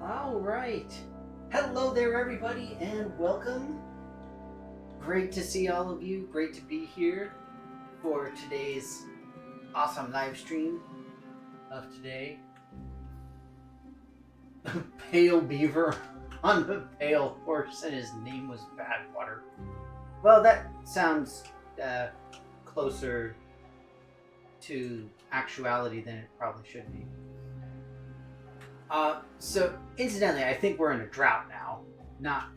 All right. Hello there, everybody, and welcome. Great to see all of you. Great to be here for today's awesome live stream of today. Pale beaver on the pale horse, and his name was Badwater. Well, that sounds closer to actuality than it probably should be. So incidentally, I think we're in a drought now.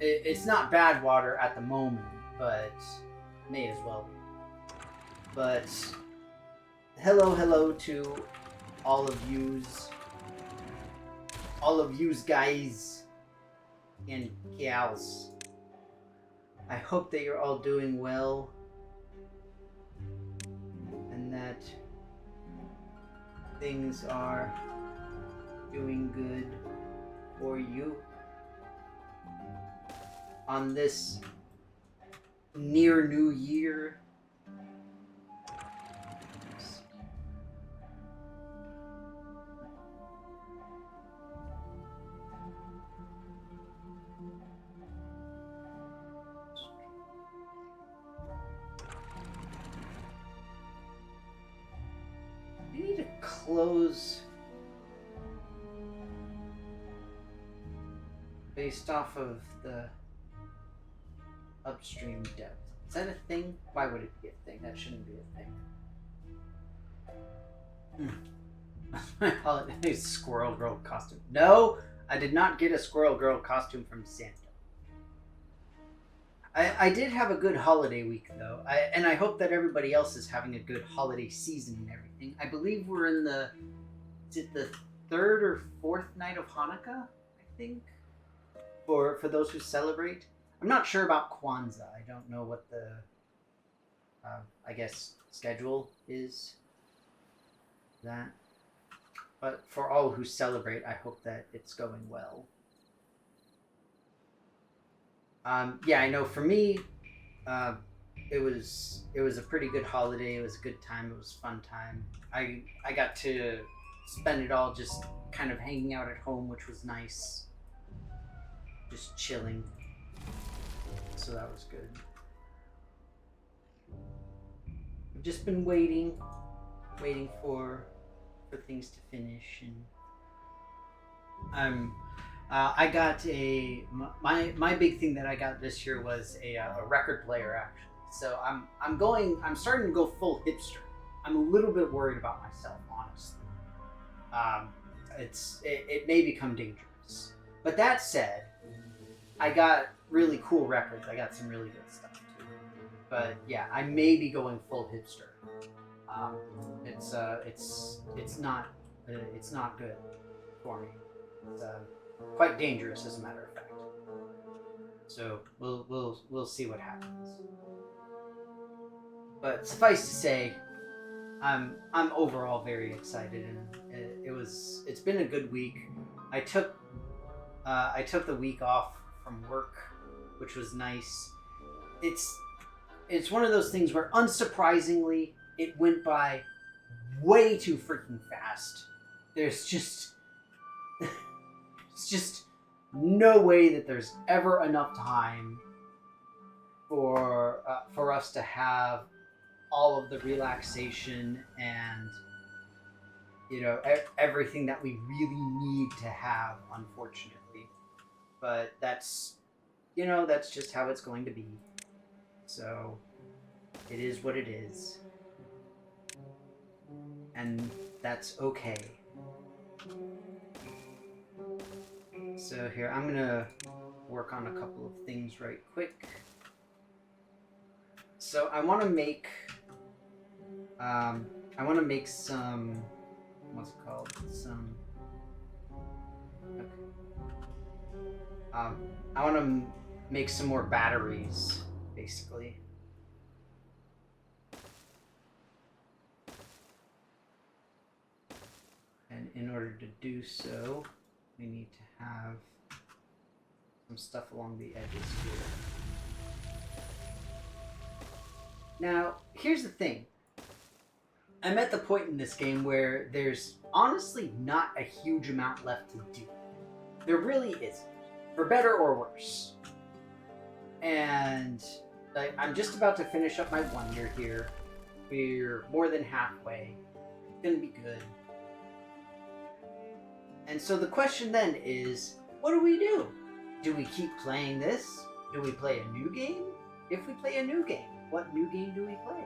It's not bad water at the moment, but may as well be. But hello to all of yous guys and gals. I hope that you're all doing well and that things are doing good for you on this near new year. I need to close based off of the upstream depth. Is that a thing? Why would it be a thing? That shouldn't be a thing. My holiday squirrel girl costume. No, I did not get a squirrel girl costume from Santa. I did have a good holiday week though, and I hope that everybody else is having a good holiday season and everything. I believe we're in the third or fourth night of Hanukkah, I think. For those who celebrate. I'm not sure about Kwanzaa. I don't know what the, I guess, schedule is. That. But for all who celebrate, I hope that it's going well. Yeah, I know for me, it was a pretty good holiday. It was a good time. It was a fun time. I got to spend it all just kind of hanging out at home, which was nice. Just chilling, so that was good. I've just been waiting for things to finish, and I got my big thing that I got this year was a record player actually. So I'm starting to go full hipster. I'm a little bit worried about myself, honestly. It may become dangerous, but that said, I got really cool records. I got some really good stuff too. But yeah, I may be going full hipster. It's not good for me. It's quite dangerous, as a matter of fact. So we'll see what happens. But suffice to say, I'm overall very excited, and it's been a good week. I took the week off from work, which was nice. It's one of those things where, unsurprisingly, it went by way too freaking fast. There's just it's just no way that there's ever enough time for us to have all of the relaxation and everything that we really need to have, unfortunately. But that's just how it's going to be. So it is what it is. And that's okay. So here, I'm going to work on a couple of things right quick. So I want to make some, what's it called? I want to make some more batteries, basically. And in order to do so, we need to have some stuff along the edges here. Now, here's the thing. I'm at the point in this game where there's honestly not a huge amount left to do. There really isn't, for better or worse. And I'm just about to finish up my 1 year here. We're more than halfway. It's gonna be good. And so the question then is, what do we do? Do we keep playing this? Do we play a new game? If we play a new game, what new game do we play?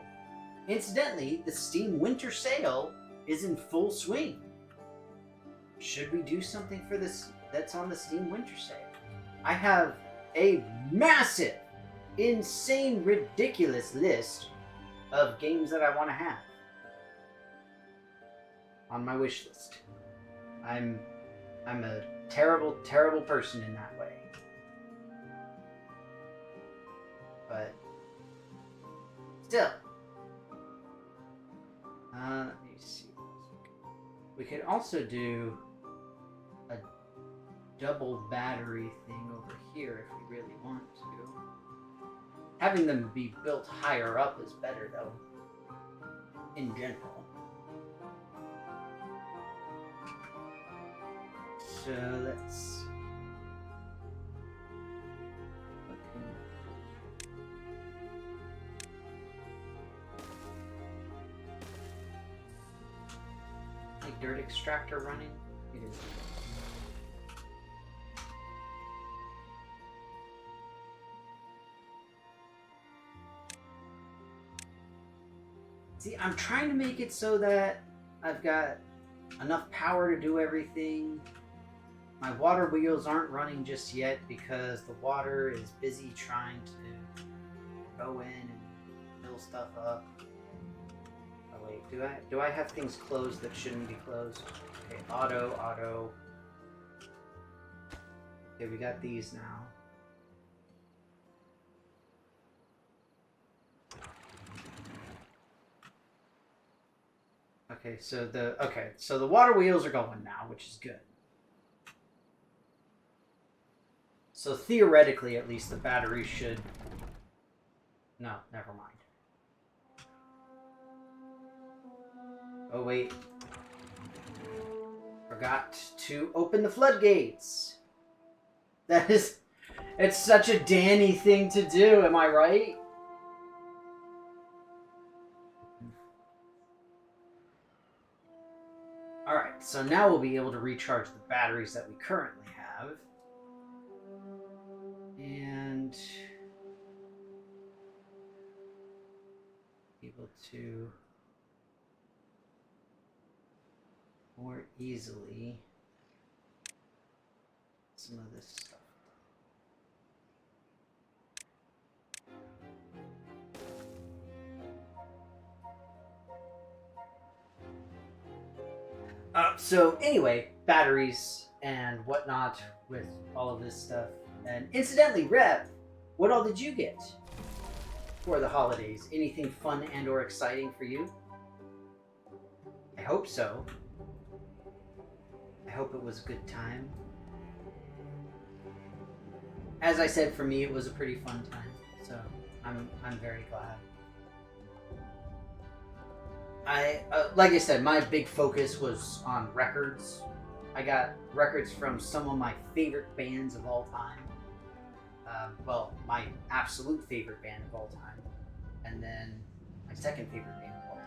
Incidentally, the Steam Winter Sale is in full swing. Should we do something for this that's on the Steam Winter Sale? I have a massive, insane, ridiculous list of games that I want to have on my wish list. I'm a terrible, terrible person in that way. But still, let me see. We could also do a double battery thing over here if we really want to. Having them be built higher up is better, though, in general. So let's... Like dirt extractor running? It is. See, I'm trying to make it so that I've got enough power to do everything. My water wheels aren't running just yet because the water is busy trying to go in and fill stuff up. Oh wait, do I have things closed that shouldn't be closed? Okay, auto. Okay, we got these now. Okay, so the water wheels are going now, which is good. So theoretically, at least, the battery should... No, never mind. Oh, wait. Forgot to open the floodgates. That is... It's such a Danny thing to do, am I right? Alright, so now we'll be able to recharge the batteries that we currently have. And able to more easily some of this stuff. So anyway, batteries and whatnot with all of this stuff. And incidentally, Rev, what all did you get for the holidays? Anything fun and or exciting for you? I hope so. I hope it was a good time. As I said, for me, it was a pretty fun time. So I'm very glad. Like I said, my big focus was on records. I got records from some of my favorite bands of all time. Well, my absolute favorite band of all time. And then my second favorite band of all time.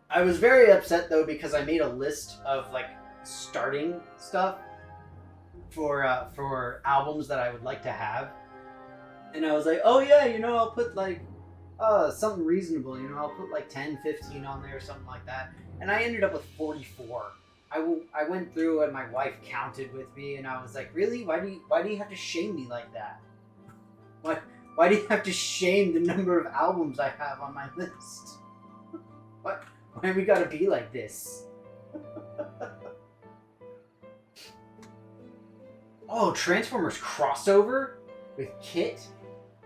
I was very upset, though, because I made a list of, like, starting stuff for albums that I would like to have. And I was like, oh yeah, I'll put, like, something reasonable, I'll put like 10, 15 on there or something like that. And I ended up with 44. I went through and my wife counted with me and I was like, really? Why do you have to shame me like that? Why do you have to shame the number of albums I have on my list? Why we gotta be like this? Oh, Transformers crossover with Kit?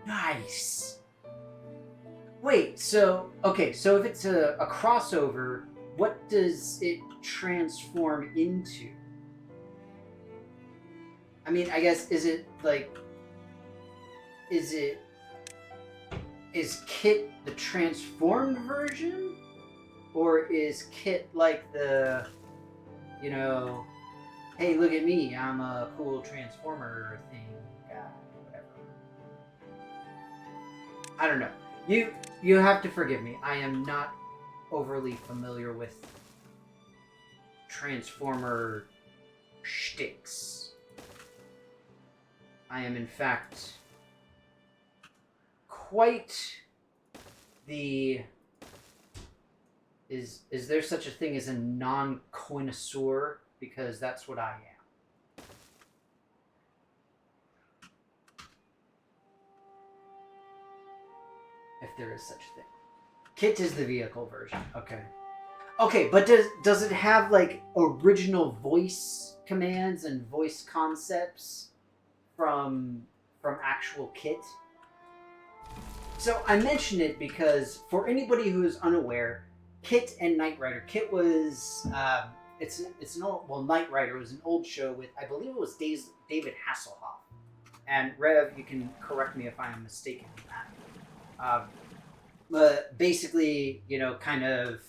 Nice. Wait, so if it's a crossover, what does it transform into? I mean, I guess, is Kit the transformed version? Or is Kit like the, hey, look at me, I'm a cool transformer thing guy, whatever. I don't know. You have to forgive me. I am not overly familiar with transformer shticks. I am in fact quite the is there such a thing as a non-connoisseur? Because that's what I am. If there is such a thing. Kit is the vehicle version. Okay. Okay, but does it have like original voice commands and voice concepts from actual Kit? So I mention it because for anybody who is unaware, Kit and Knight Rider. Kit was it's an old Knight Rider was an old show with I believe it was David Hasselhoff. And Rev, you can correct me if I am mistaken in that. But basically, kind of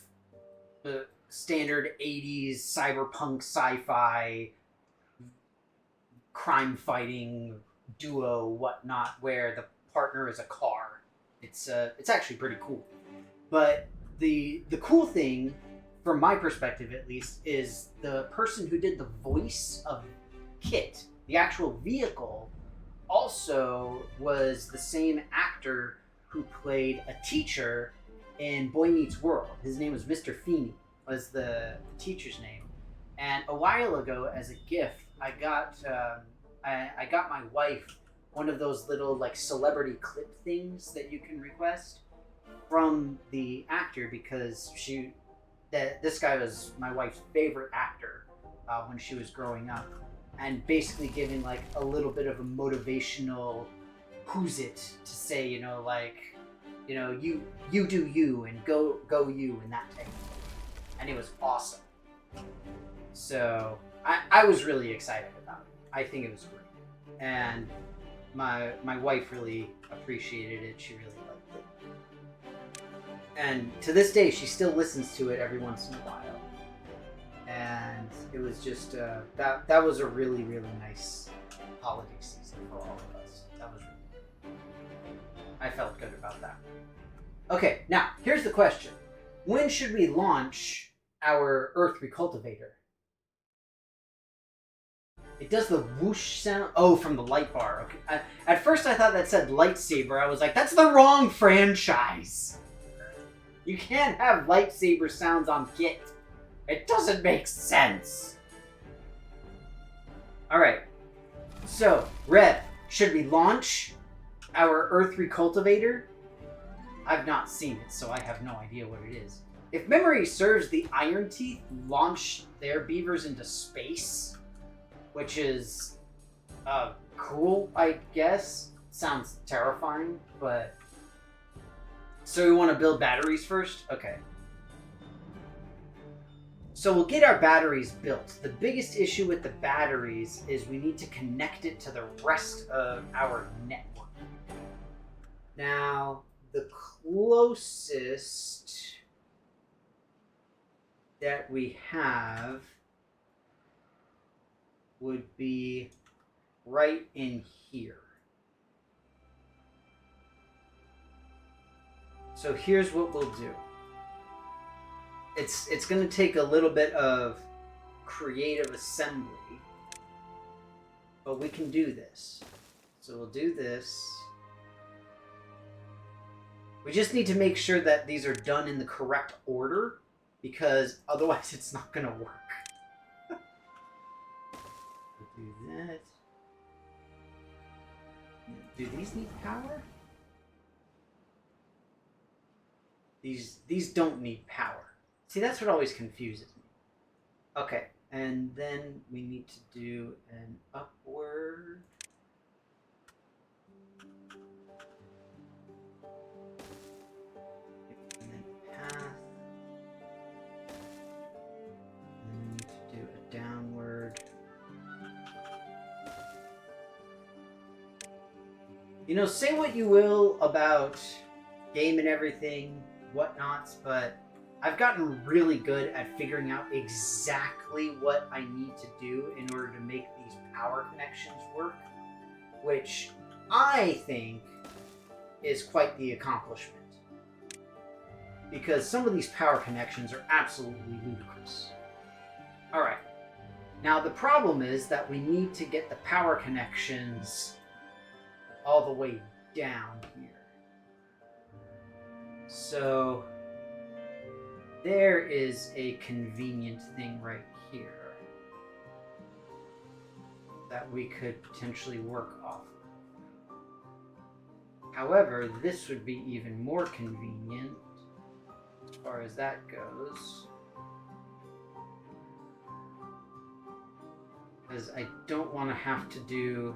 the standard '80s cyberpunk sci-fi crime fighting duo whatnot, where the partner is a car. It's actually pretty cool. But the cool thing, from my perspective at least, is the person who did the voice of Kit, the actual vehicle, also was the same actor who played a teacher in Boy Meets World. His name was Mr. Feeney, was the teacher's name. And a while ago, as a gift, I got my wife one of those little like celebrity clip things that you can request from the actor because this guy was my wife's favorite actor when she was growing up, and basically giving like a little bit of a motivational who's it to say, you do you and go you and that type of thing. And it was awesome. So I was really excited about it. I think it was great. And my wife really appreciated it. She really liked it. And to this day, she still listens to it every once in a while. And it was just that was a really, really nice holiday season for all of us. That was really good. I felt good about that. Okay, now here's the question: when should we launch our Earth Recultivator? It does the whoosh sound. Oh, from the light bar. Okay. At first, I thought that said lightsaber. I was like, that's the wrong franchise. You can't have lightsaber sounds on Kit. It doesn't make sense. Alright. So, Rev, should we launch our Earth Recultivator? I've not seen it, so I have no idea what it is. If memory serves, the Iron Teeth launched their beavers into space, which is cool, I guess. Sounds terrifying, but... So we want to build batteries first? Okay. So we'll get our batteries built. The biggest issue with the batteries is we need to connect it to the rest of our network. Now, the closest that we have would be right in here. So here's what we'll do. It's going to take a little bit of creative assembly, but we can do this. So we'll do this. We just need to make sure that these are done in the correct order, because otherwise it's not going to work. We'll do that. Do these need power? These don't need power. See, that's what always confuses me. Okay, and then we need to do an upward. And then path. And then we need to do a downward. Say what you will about game and everything, whatnots, but I've gotten really good at figuring out exactly what I need to do in order to make these power connections work, which I think is quite the accomplishment. Because some of these power connections are absolutely ludicrous. Alright. Now the problem is that we need to get the power connections all the way down here. So there is a convenient thing right here that we could potentially work off of. However, this would be even more convenient as far as that goes, because I don't want to have to do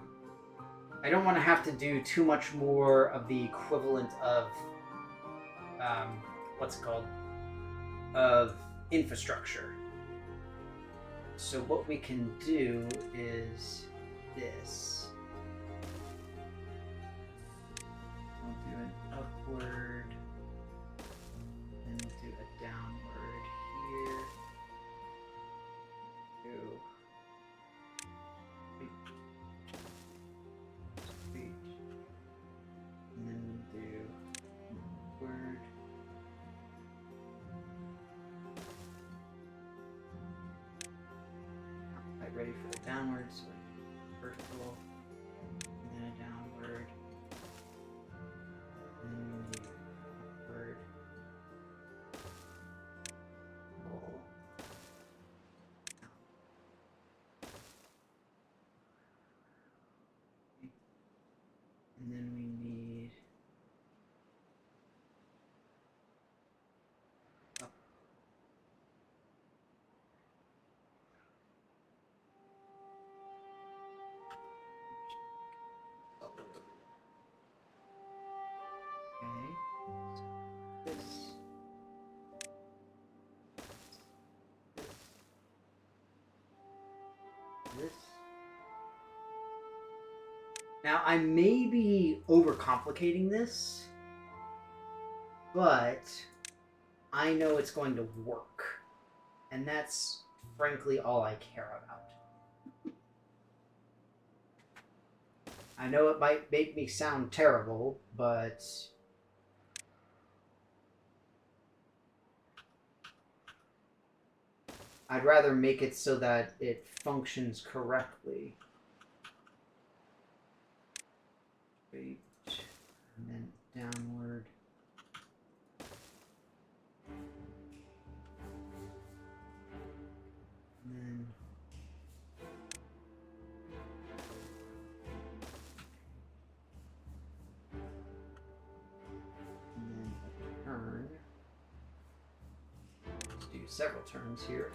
too much more of the equivalent of what's it called? Of infrastructure. So what we can do is this. We'll do an upward, and we'll do a downward here. Speech. And then we'll do upward. Ready for the downward, so vertical, and then a downward, and then we do upward, roll, and then we need up. This. Now, I may be overcomplicating this, but I know it's going to work. And that's, frankly, all I care about. I know it might make me sound terrible, but I'd rather make it so that it functions correctly. Straight, and then downward. And then a turn. Let's do several turns here.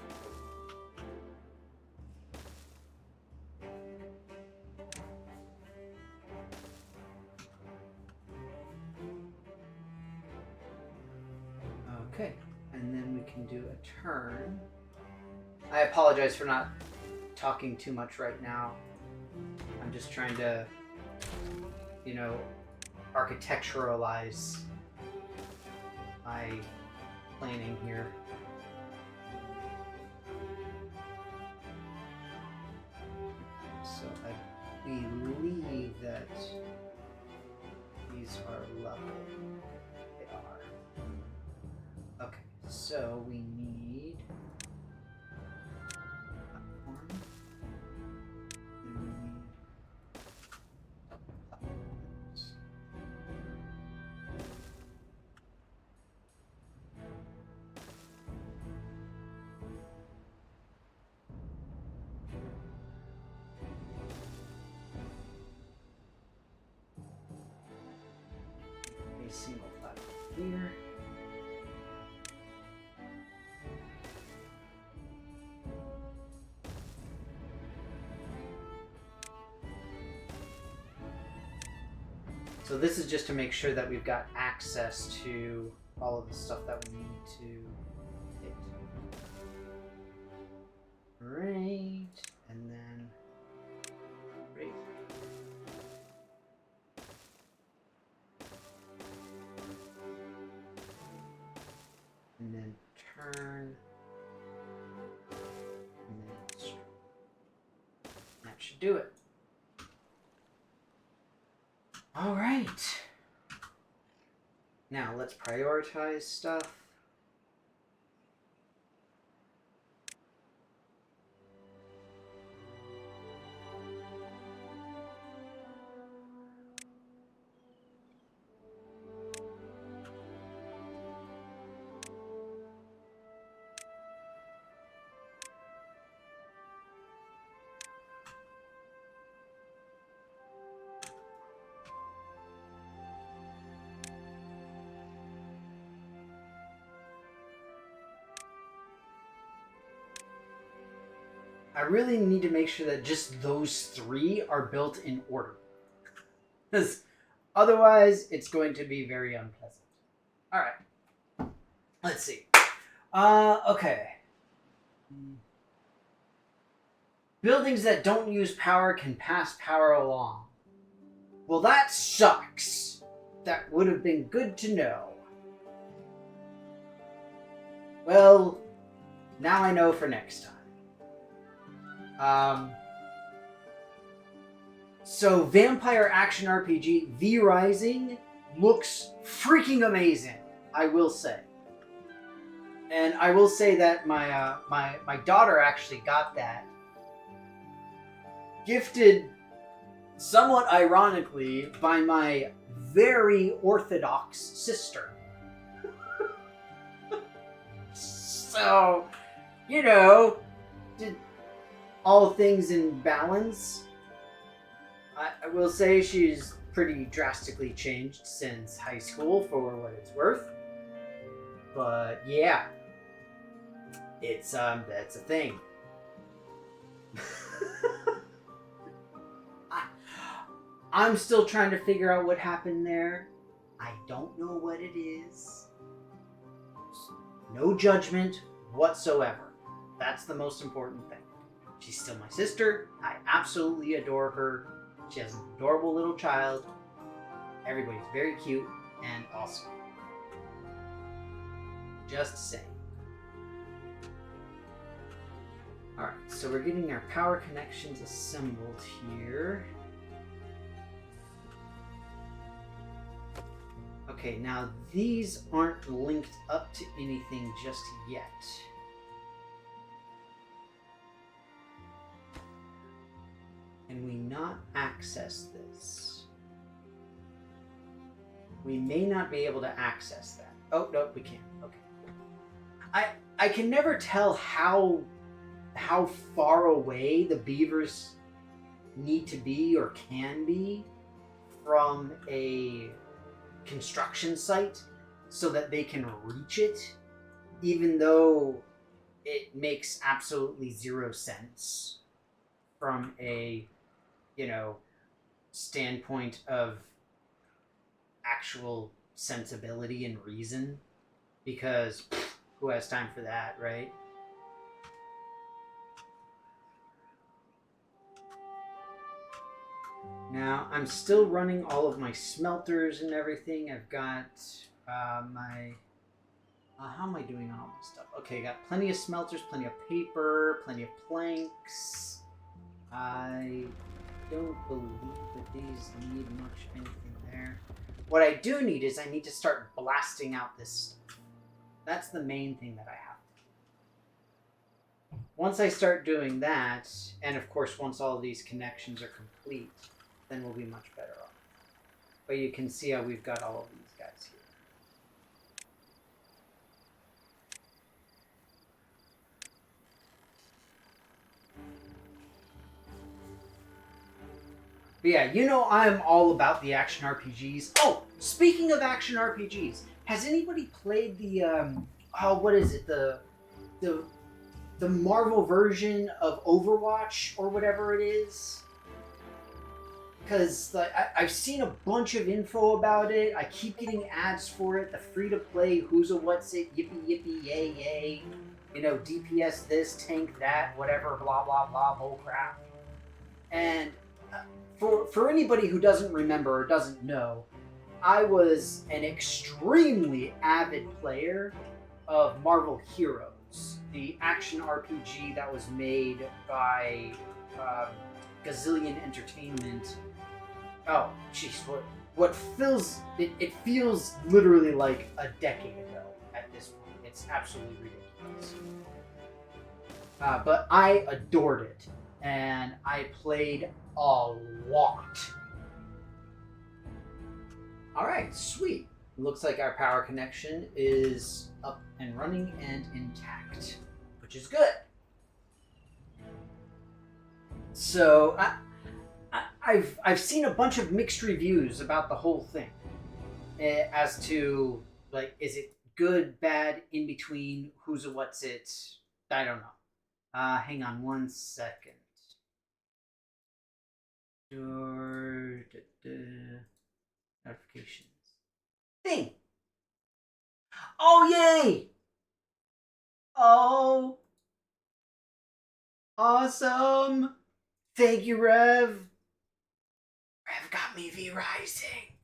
Okay, and then we can do a turn. I apologize for not talking too much right now. I'm just trying to, you know, architecturalize my planning here. So I believe that these are level. They are. Okay, so we need platform. And we need platforms. A single platform here. So this is just to make sure that we've got access to all of the stuff that we need to hit. Right, and then right. And then should do it. All right. Now let's prioritize stuff. I really need to make sure that just those 3 are built in order. Because otherwise, it's going to be very unpleasant. Alright. Let's see. Okay. Buildings that don't use power can pass power along. Well, that sucks. That would have been good to know. Well, now I know for next time. So Vampire Action RPG V Rising looks freaking amazing, I will say. And I will say that my my daughter actually got that. Gifted, somewhat ironically, by my very orthodox sister. So, you know, all things in balance. I will say she's pretty drastically changed since high school, for what it's worth. But yeah, it's that's a thing. I'm still trying to figure out what happened there. I don't know what it is. No judgment whatsoever. That's the most important thing. She's still my sister. I absolutely adore her. She has an adorable little child. Everybody's very cute and awesome. Just saying. Alright, so we're getting our power connections assembled here. Okay, now these aren't linked up to anything just yet. Can we not access this? We may not be able to access that. Oh, no, we can. Okay. I can never tell how far away the beavers need to be or can be from a construction site so that they can reach it, even though it makes absolutely zero sense from a, you know, standpoint of actual sensibility and reason, because who has time for that, right? Now, I'm still running all of my smelters and everything. I've got my... how am I doing on all this stuff? Okay, I got plenty of smelters, plenty of paper, plenty of planks. I don't believe that these need much anything there. What I do need is I need to start blasting out this stuff. That's the main thing that I have to do. Once I start doing that, and of course once all of these connections are complete, then we'll be much better off. But you can see how we've got all of these guys here. But yeah, you know I'm all about the action RPGs. Oh, speaking of action RPGs, has anybody played the what is it, the Marvel version of Overwatch or whatever it is? Because I've seen a bunch of info about it. I keep getting ads for it. The free-to-play who's a what's it, yippee yippee yay yay, you know, DPS this, tank that, whatever, blah blah blah, bullcrap. And for anybody who doesn't remember or doesn't know, I was an extremely avid player of Marvel Heroes, the action RPG that was made by um, Gazillion Entertainment. Oh, jeez, what feels it feels literally like a decade ago at this point. It's absolutely ridiculous. But I adored it, and I played a lot. All right, sweet. Looks like our power connection is up and running and intact, which is good. So I've seen a bunch of mixed reviews about the whole thing, as to like, is it good, bad, in between, who's a what's it? I don't know. Hang on one second. Notifications. Thing. Oh yay! Oh, awesome! Thank you, Rev. Rev got me V Rising.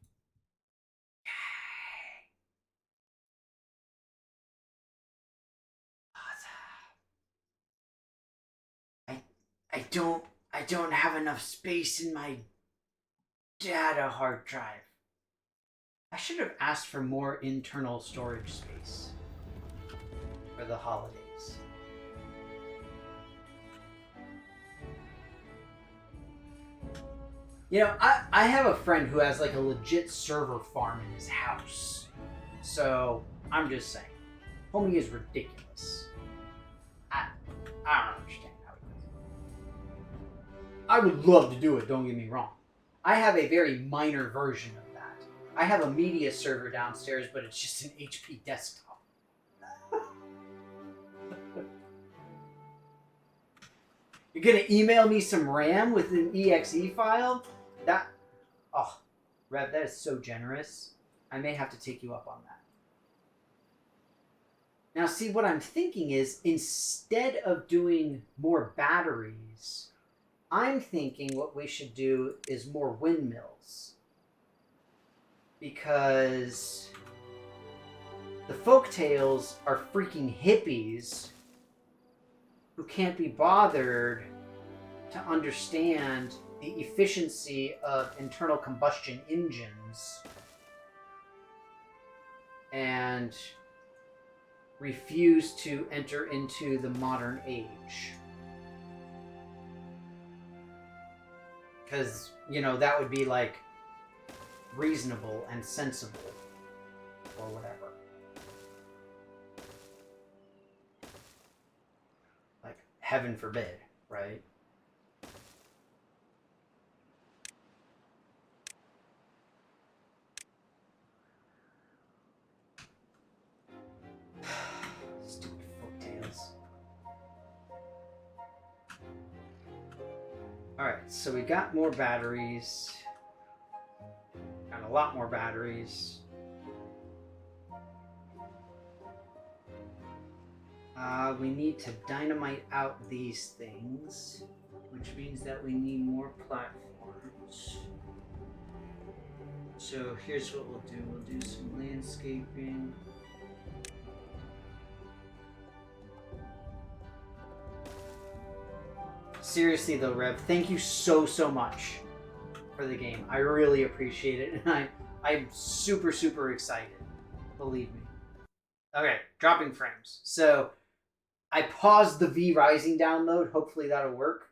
Awesome. I don't have enough space in my data hard drive. I should have asked for more internal storage space for the holidays. You know, I have a friend who has like a legit server farm in his house. So I'm just saying, homie is ridiculous. I don't understand how he does it. I would love to do it, don't get me wrong. I have a very minor version of that. I have a media server downstairs, but it's just an HP desktop. You're gonna email me some RAM with an exe file? Oh, Rev, that is so generous. I may have to take you up on that. Now, see, what I'm thinking is, instead of doing more batteries, I'm thinking what we should do is more windmills. Because the folktales are freaking hippies who can't be bothered to understand the efficiency of internal combustion engines and refuse to enter into the modern age. Because, you know, that would be like reasonable and sensible or whatever. Like, heaven forbid, right? Stupid folktales. Alright, so we got more batteries. Got a lot more batteries. We need to dynamite out these things, which means that we need more platforms. So here's what we'll do. We'll do some landscaping. Seriously though, Rev, thank you so much for the game. I really appreciate it, and I'm super excited. Believe me. Okay, dropping frames. So I paused the V Rising download. Hopefully that'll work.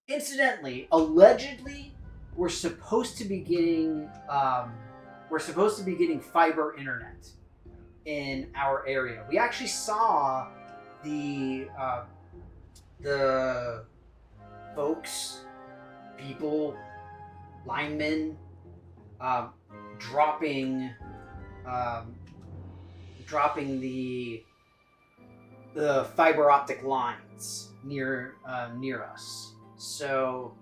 Incidentally, allegedly, we're supposed to be getting fiber internet in our area. We actually saw the folks, people, linemen, dropping the fiber optic lines near us. So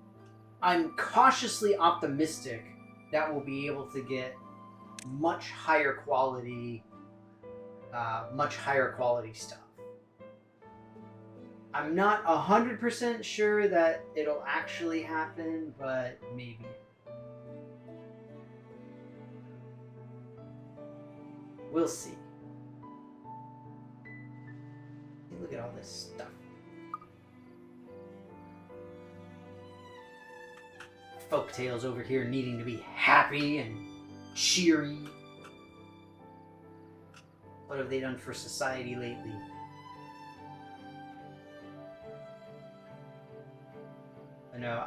I'm cautiously optimistic that we'll be able to get much higher quality stuff. I'm not 100% sure that it'll actually happen, but maybe. We'll see. Look at all this stuff. Folktales over here needing to be happy and cheery. What have they done for society lately? I know,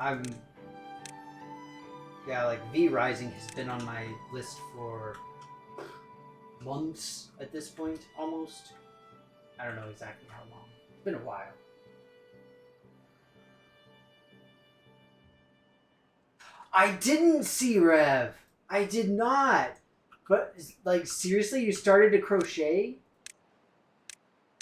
yeah, like V Rising has been on my list for months at this point, almost. I don't know exactly how long. It's been a while. I didn't see Rev. I did not. But like seriously, you started to crochet?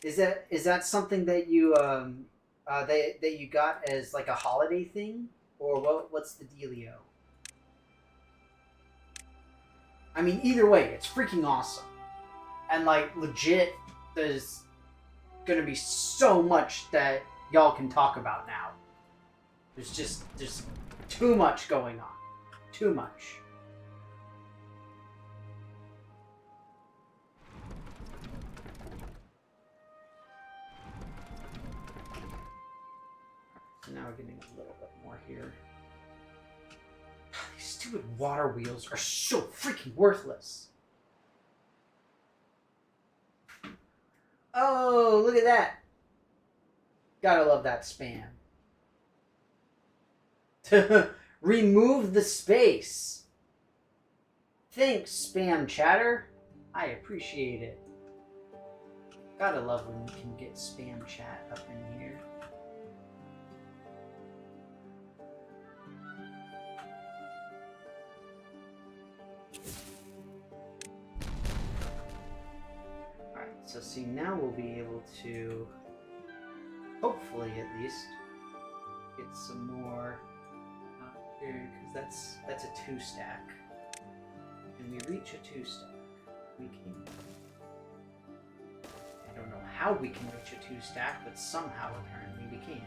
Is that something that you that you got as like a holiday thing, or what's the dealio? I mean, either way, it's freaking awesome, and like legit, there's gonna be so much that y'all can talk about now. There's too much going on, too much. So now we're getting a little bit more here. These stupid water wheels are so freaking worthless. Oh, look at that. Gotta love that spam. Remove the space. Thanks, spam chatter. I appreciate it. Gotta love when you can get spam chat up in here. Alright, so see, now we'll be able to, hopefully at least, get some more here, because that's a 2-stack. Can we reach a 2-stack? We can. I don't know how we can reach a 2-stack, but somehow apparently we can.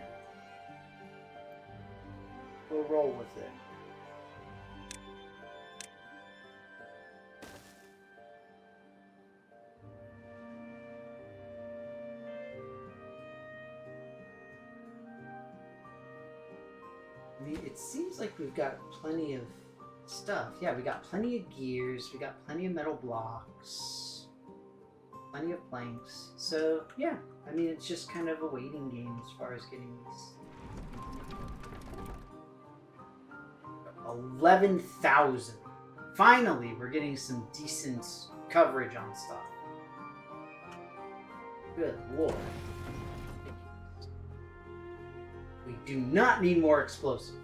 We'll roll with it. I mean, it seems like we've got plenty of stuff. Yeah, we got plenty of gears, we got plenty of metal blocks, plenty of planks. So, yeah, I mean, it's just kind of a waiting game as far as getting these. 11,000. Finally, we're getting some decent coverage on stuff. Good lord. We do not need more explosives.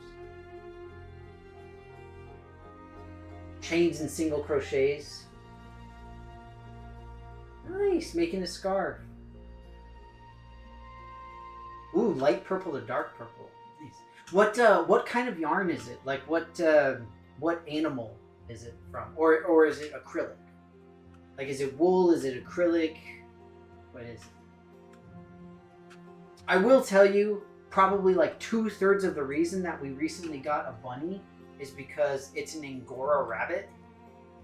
Chains and single crochets. Nice, making a scarf. Ooh, light purple to dark purple. Nice. What kind of yarn is it? Like what animal is it from? Or is it acrylic? Like is it wool? Is it acrylic? What is it? I will tell you, probably like 2/3 of the reason that we recently got a bunny is because it's an Angora rabbit,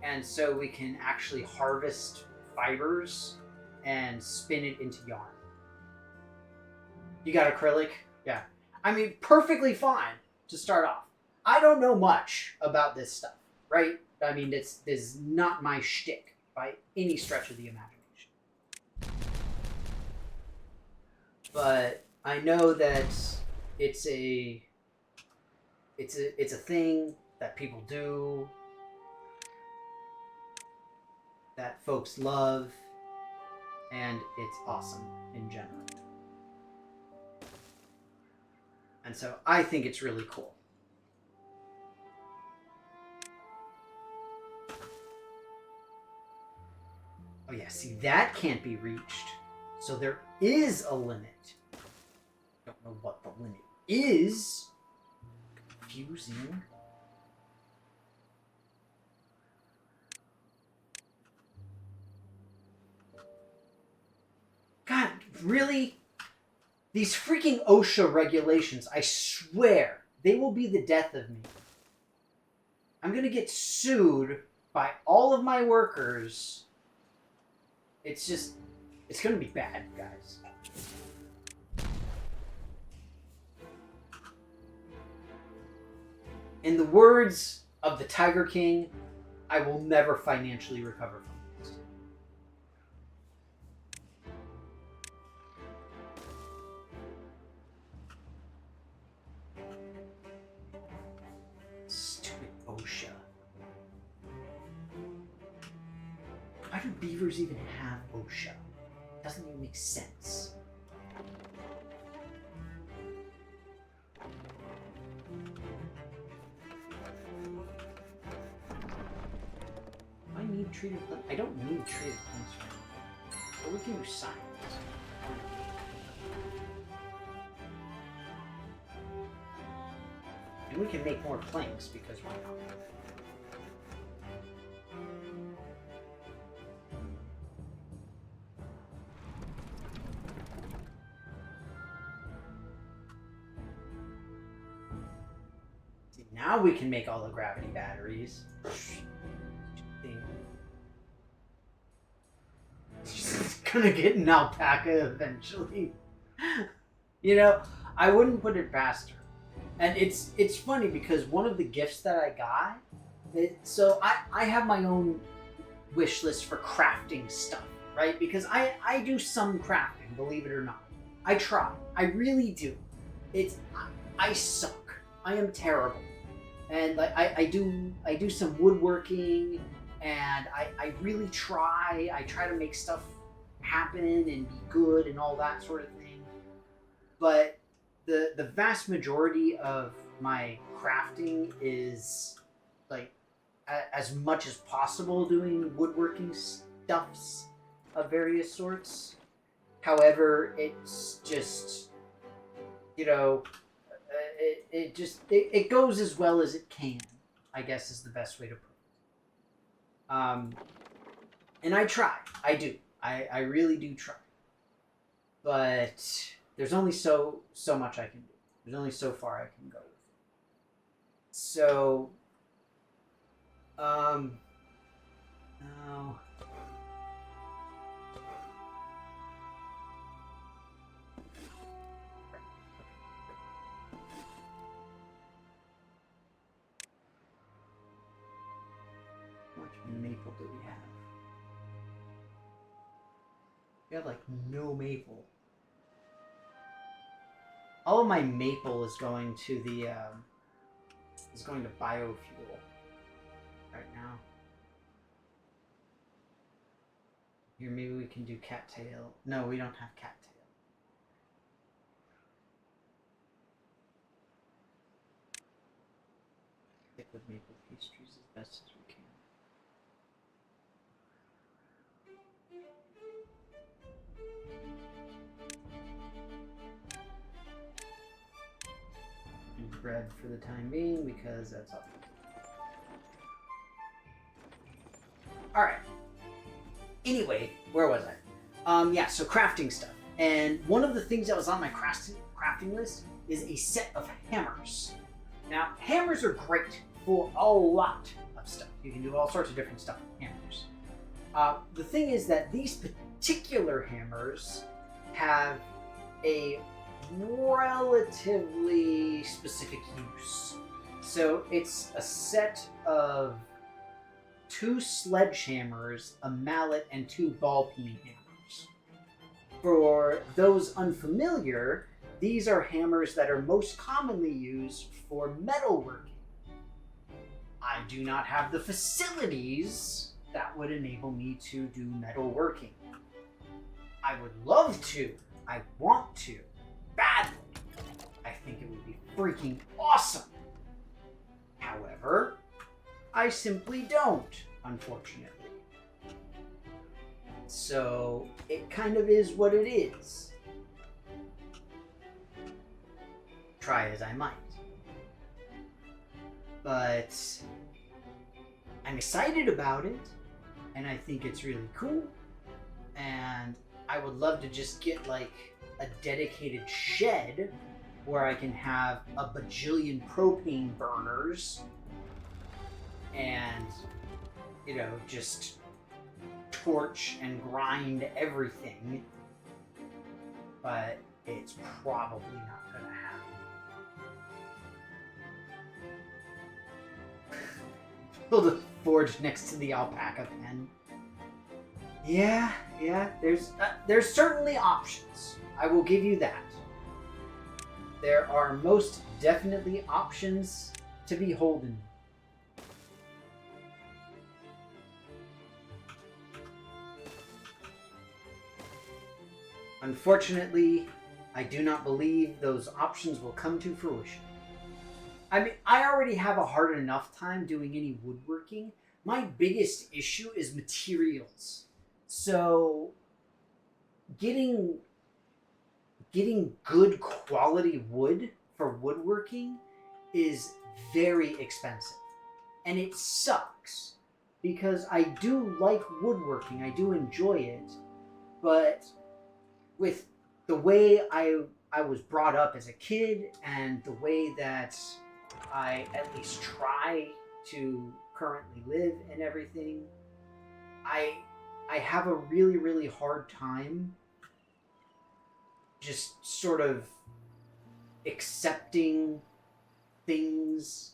and so we can actually harvest fibers and spin it into yarn. You got acrylic? Yeah. I mean, perfectly fine to start off. I don't know much about this stuff, right? I mean, this is not my shtick by any stretch of the imagination. But I know that it's a thing that people do, that folks love, and it's awesome in general. And so I think it's really cool. Oh yeah, see, that can't be reached. So there is a limit. Don't know what the limit is. Confusing. God, really? These freaking OSHA regulations, I swear, they will be the death of me. I'm gonna get sued by all of my workers. It's gonna be bad, guys. In the words of the Tiger King, I will never financially recover from this. Stupid OSHA. Why do beavers even have OSHA? It doesn't even make sense. I need treated plants. I don't need treated plants right now. But we can do science. And we can make more planks because why not? See, now we can make all the gravity batteries. She's gonna get an alpaca eventually. You know, I wouldn't put it past her. And it's funny because one of the gifts that I got, I have my own wish list for crafting stuff, right? Because I do some crafting, believe it or not. I try. I really do. I suck. I am terrible. And like I do some woodworking, and I really try. I try to make stuff happen and be good and all that sort of thing. But the vast majority of my crafting is like as much as possible doing woodworking stuffs of various sorts. However, it's just, you know, it goes as well as it can, I guess is the best way to put it. And I try. I do. I really do try. But there's only so much I can do. There's only so far I can go with it. So, no. How much maple do we have? We have like no maple. All of my maple is going to the biofuel right now. Here, maybe we can do cattail. No, we don't have cattail. Stick with maple pastries as best as we can. Bread for the time being because that's all. Alright. Anyway, where was I? Yeah, so crafting stuff. And one of the things that was on my crafting list is a set of hammers. Now, hammers are great for a lot of stuff. You can do all sorts of different stuff with hammers. The thing is that these particular hammers have a relatively specific use. So it's a set of 2 sledgehammers, a mallet, and 2 ball peen hammers. For those unfamiliar, these are hammers that are most commonly used for metalworking. I do not have the facilities that would enable me to do metalworking. I would love to. I want to. Badly. I think it would be freaking awesome. However, I simply don't, unfortunately. So, it kind of is what it is. Try as I might. But I'm excited about it, and I think it's really cool, and I would love to just get like a dedicated shed where I can have a bajillion propane burners and, you know, just torch and grind everything. But it's probably not gonna happen. build a forge next to the alpaca pen. Yeah, there's certainly options. I will give you that. There are most definitely options to be holden. Unfortunately, I do not believe those options will come to fruition. I mean, I already have a hard enough time doing any woodworking. My biggest issue is materials. So, getting good quality wood for woodworking is very expensive. And it sucks because I do like woodworking. I do enjoy it, but with the way I was brought up as a kid and the way that I at least try to currently live and everything, I have a really, really hard time just sort of accepting things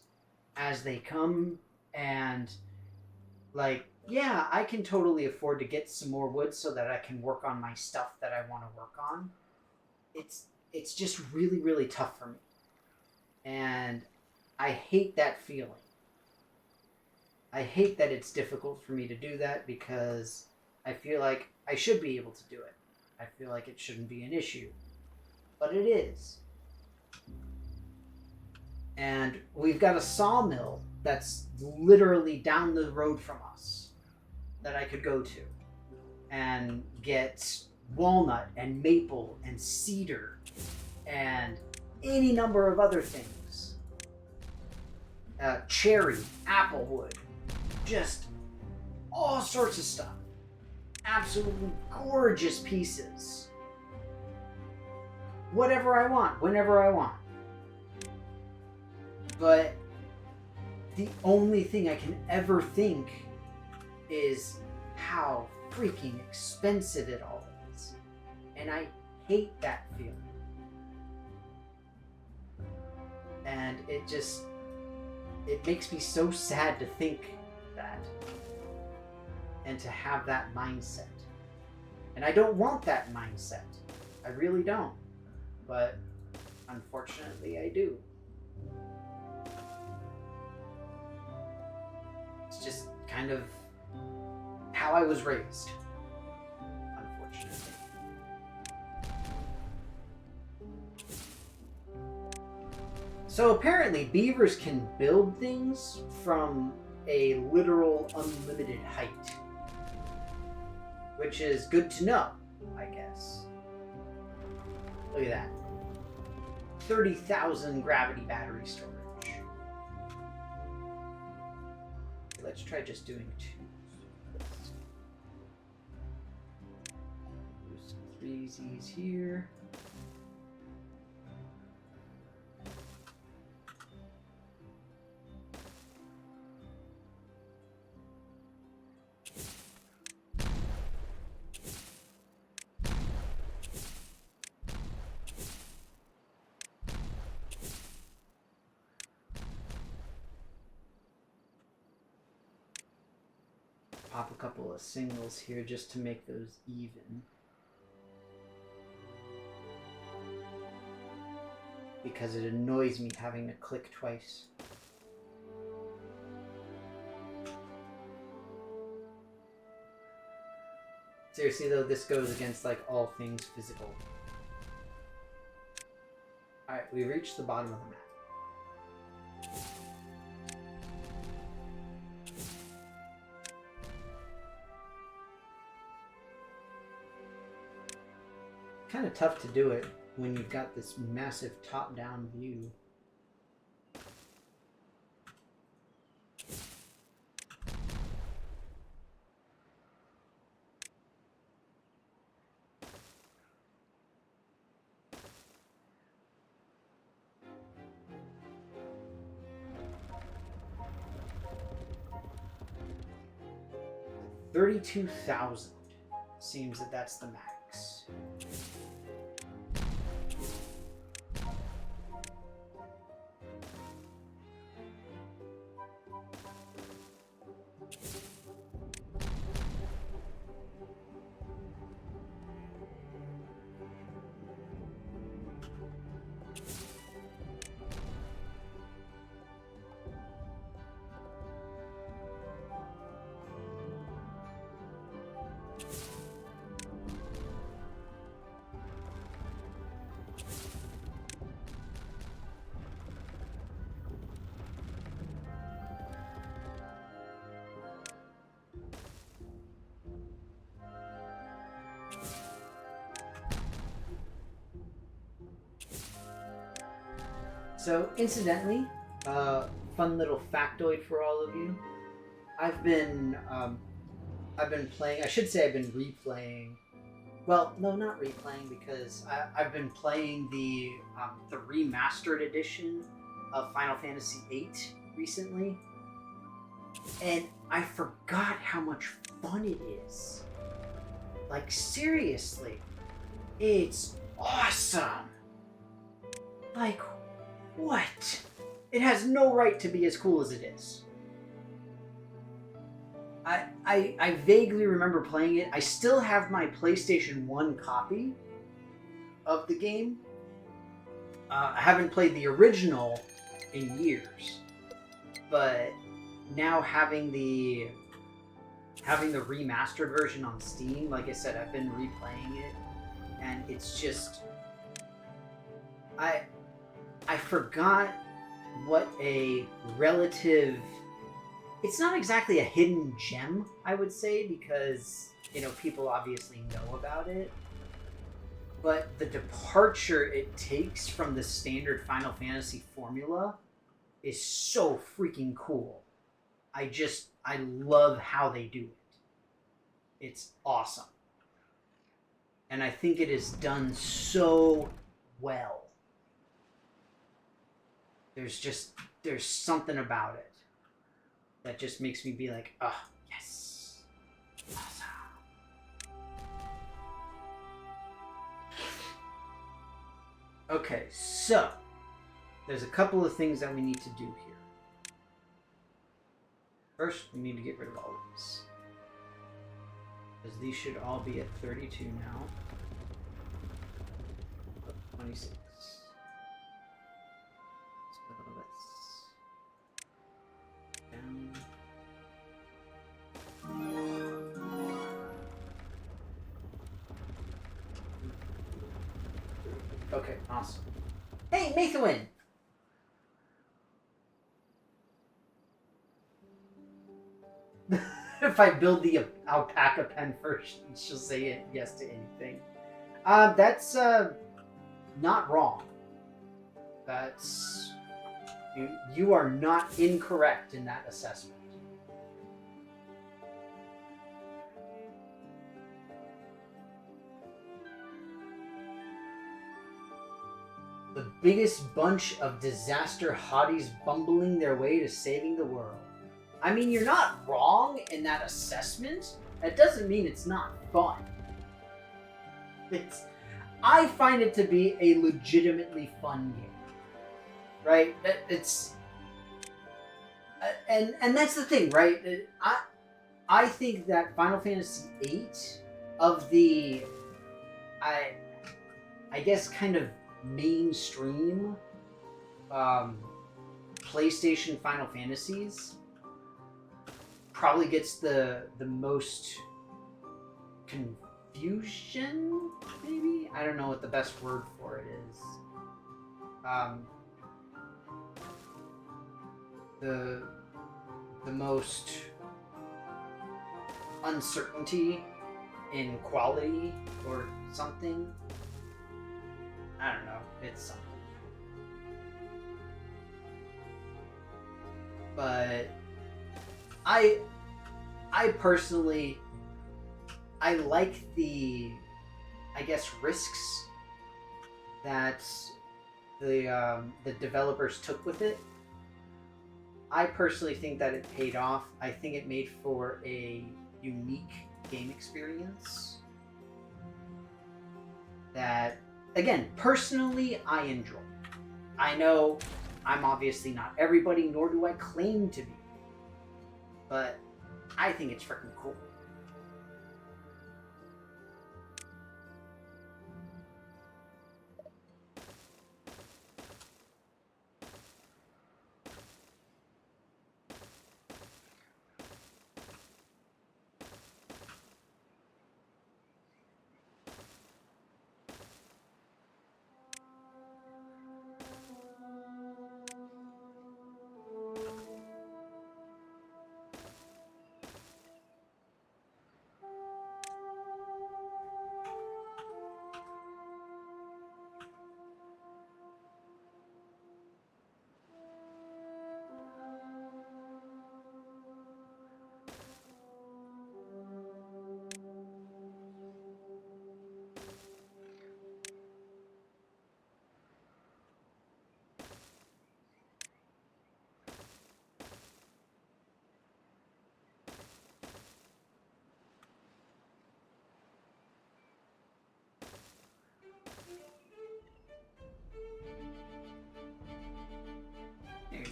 as they come, and like, yeah, I can totally afford to get some more wood so that I can work on my stuff that I want to work on. It's just really, really tough for me. And I hate that feeling. I hate that it's difficult for me to do that because I feel like I should be able to do it. I feel like it shouldn't be an issue. But it is. And we've got a sawmill that's literally down the road from us that I could go to and get walnut and maple and cedar and any number of other things. Cherry, applewood, just all sorts of stuff. Absolutely gorgeous pieces. Whatever I want, whenever I want. But the only thing I can ever think is how freaking expensive it all is. And I hate that feeling. And it makes me so sad to think that. And to have that mindset. And I don't want that mindset. I really don't. But unfortunately I do. It's just kind of how I was raised, unfortunately. So apparently beavers can build things from a literal unlimited height, which is good to know, I guess. Look at that. 30,000 gravity battery storage. Let's try just doing 2. There's 3 Z's here. Pop a couple of singles here just to make those even. Because it annoys me having to click twice. Seriously though, this goes against like all things physical. Alright, we reached the bottom of the map. Kind of tough to do it when you've got this massive top-down view. $32,000 seems that that's the max. So, incidentally, fun little factoid for all of you. I've been playing. I should say I've been replaying. Well, no, not replaying because I've been playing the remastered edition of Final Fantasy VIII recently, and I forgot how much fun it is. Like seriously, it's awesome. Like, what? It has no right to be as cool as it is. I vaguely remember playing it. I still have my PlayStation 1 copy of the game. I haven't played the original in years. But now having the remastered version on Steam, like I said, I've been replaying it, and it's just I forgot what a relative. It's not exactly a hidden gem, I would say, because people obviously know about it. But the departure it takes from the standard Final Fantasy formula is so freaking cool. I love how they do it. It's awesome. And I think it is done so well. There's something about it that just makes me be like, oh, yes. Awesome. Okay, so there's a couple of things that we need to do here. First, we need to get rid of all of this. Because these should all be at 32 now. 26. So let's down. Okay, awesome. Hey, Mathewin! If I build the alpaca pen first, she'll say yes to anything. That's not wrong. That's you are not incorrect in that assessment. The biggest bunch of disaster hotties bumbling their way to saving the world. I mean, you're not wrong in that assessment. That doesn't mean it's not fun. I find it to be a legitimately fun game. Right? And that's the thing, right? I think that Final Fantasy VIII of the I guess kind of mainstream PlayStation Final Fantasies probably gets the most confusion, maybe? I don't know what the best word for it is. The most uncertainty in quality or something. I don't know. It's something. But I personally, I like the, I guess, risks that the developers took with it. I personally think that it paid off. I think it made for a unique game experience that, again, personally, I enjoy. I know I'm obviously not everybody, nor do I claim to be. But I think it's freaking cool.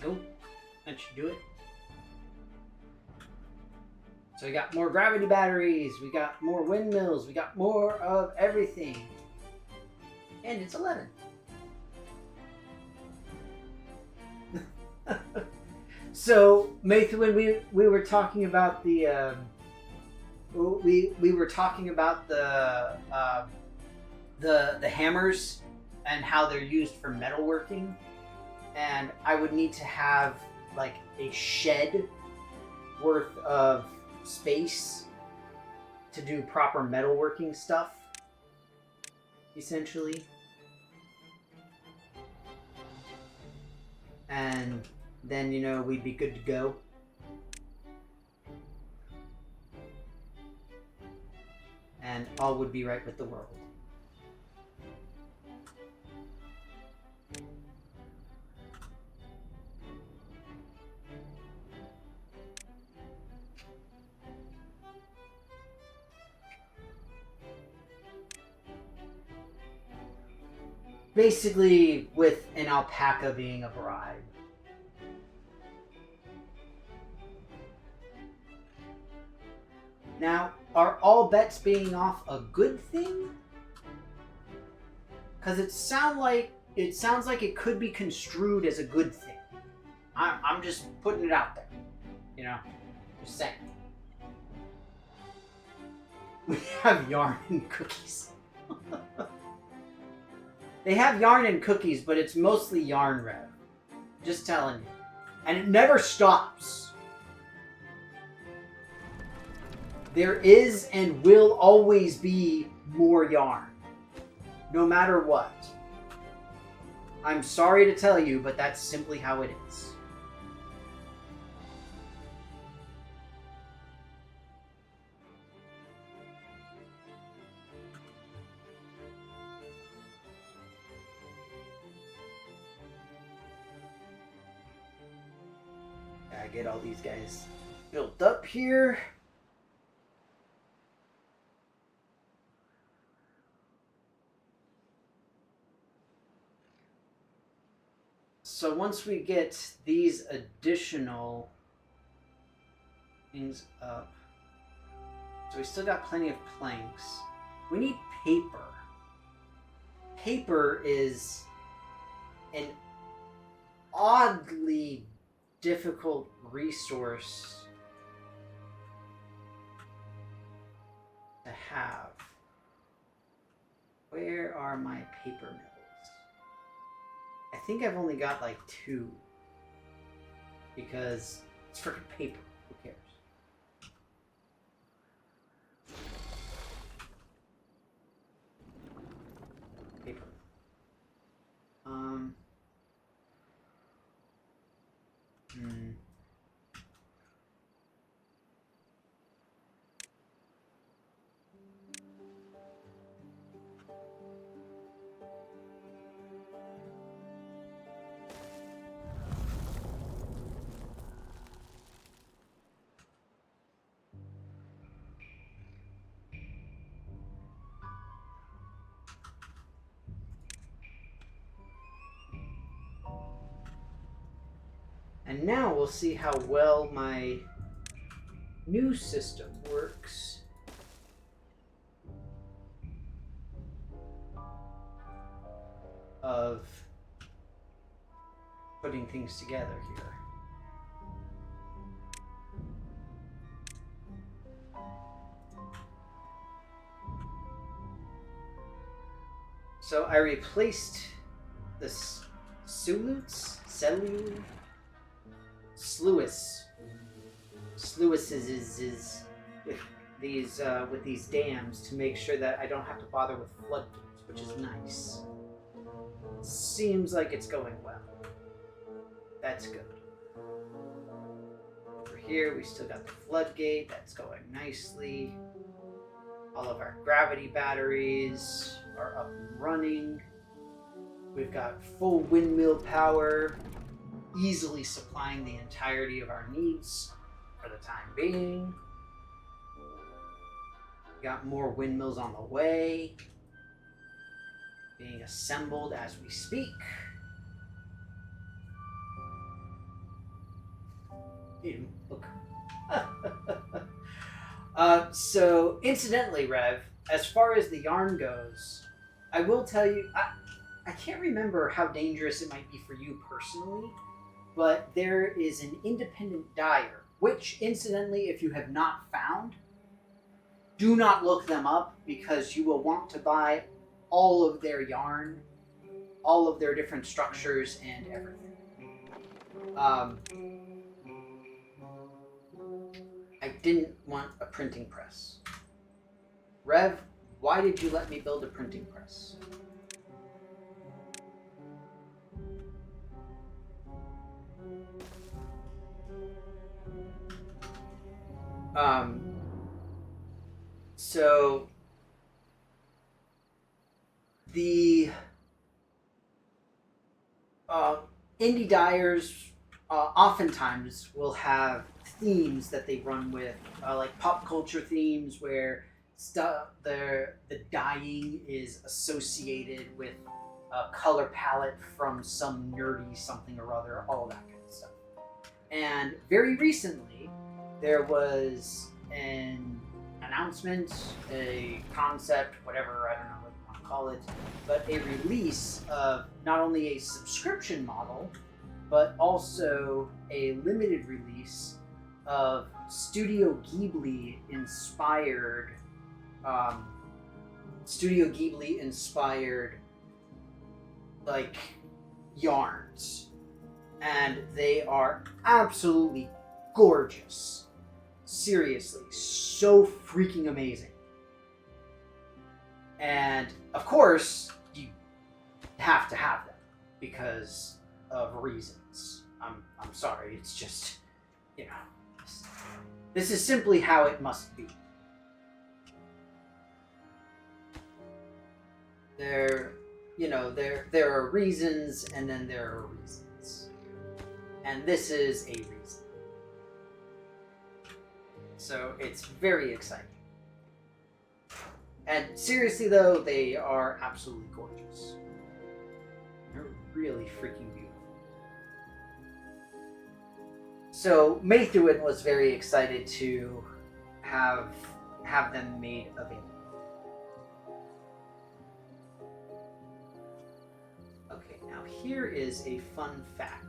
Cool. That should do it. So we got more gravity batteries, we got more windmills, we got more of everything. And it's 11. So, Mathan, when we were talking about the we were talking about the hammers and how they're used for metalworking, and I would need to have like a shed worth of space to do proper metalworking stuff, essentially. And then, you know, we'd be good to go. And all would be right with the world. Basically, with an alpaca being a bribe. Now, are all bets being off a good thing? Because it sounds like it could be construed as a good thing. I'm just putting it out there, you know, just saying. We have yarn and cookies. They have yarn and cookies, but it's mostly yarn rev. Just telling you. And it never stops. There is and will always be more yarn. No matter what. I'm sorry to tell you, but that's simply how it is. Gotta get all these guys built up here. So once we get these additional things up, so we still got plenty of planks. We need paper. Paper is an oddly difficult resource to have. Where are my paper mills? I think I've only got like 2 because it's freaking paper. Who cares? Paper. And now we'll see how well my new system works. Of putting things together here. So I replaced the Sluices with these dams to make sure that I don't have to bother with floodgates, which is nice. Seems like it's going well. That's good. Over here, we still got the floodgate. That's going nicely. All of our gravity batteries are up and running. We've got full windmill power, easily supplying the entirety of our needs for the time being. Got more windmills on the way, being assembled as we speak. Look. So, incidentally, Rev, as far as the yarn goes, I will tell you, I can't remember how dangerous it might be for you personally, but there is an independent dyer, which, incidentally, if you have not found, do not look them up because you will want to buy all of their yarn, all of their different structures, and everything. I didn't want a printing press. Rev, why did you let me build a printing press? So the indie dyers oftentimes will have themes that they run with, like pop culture themes where the dyeing is associated with a color palette from some nerdy something or other, all that kind of stuff. And very recently, there was an announcement, a concept, whatever, I don't know what you want to call it, but a release of not only a subscription model, but also a limited release of Studio Ghibli inspired like yarns, and they are absolutely gorgeous. Seriously, so freaking amazing. And of course, you have to have them because of reasons. I'm sorry, it's just, you know, this is simply how it must be. There are reasons, and then there are reasons. And this is a reason. So it's very exciting. And seriously though, they are absolutely gorgeous. They're really freaking beautiful. So Maythuin was very excited to have them made available. Okay, now here is a fun fact.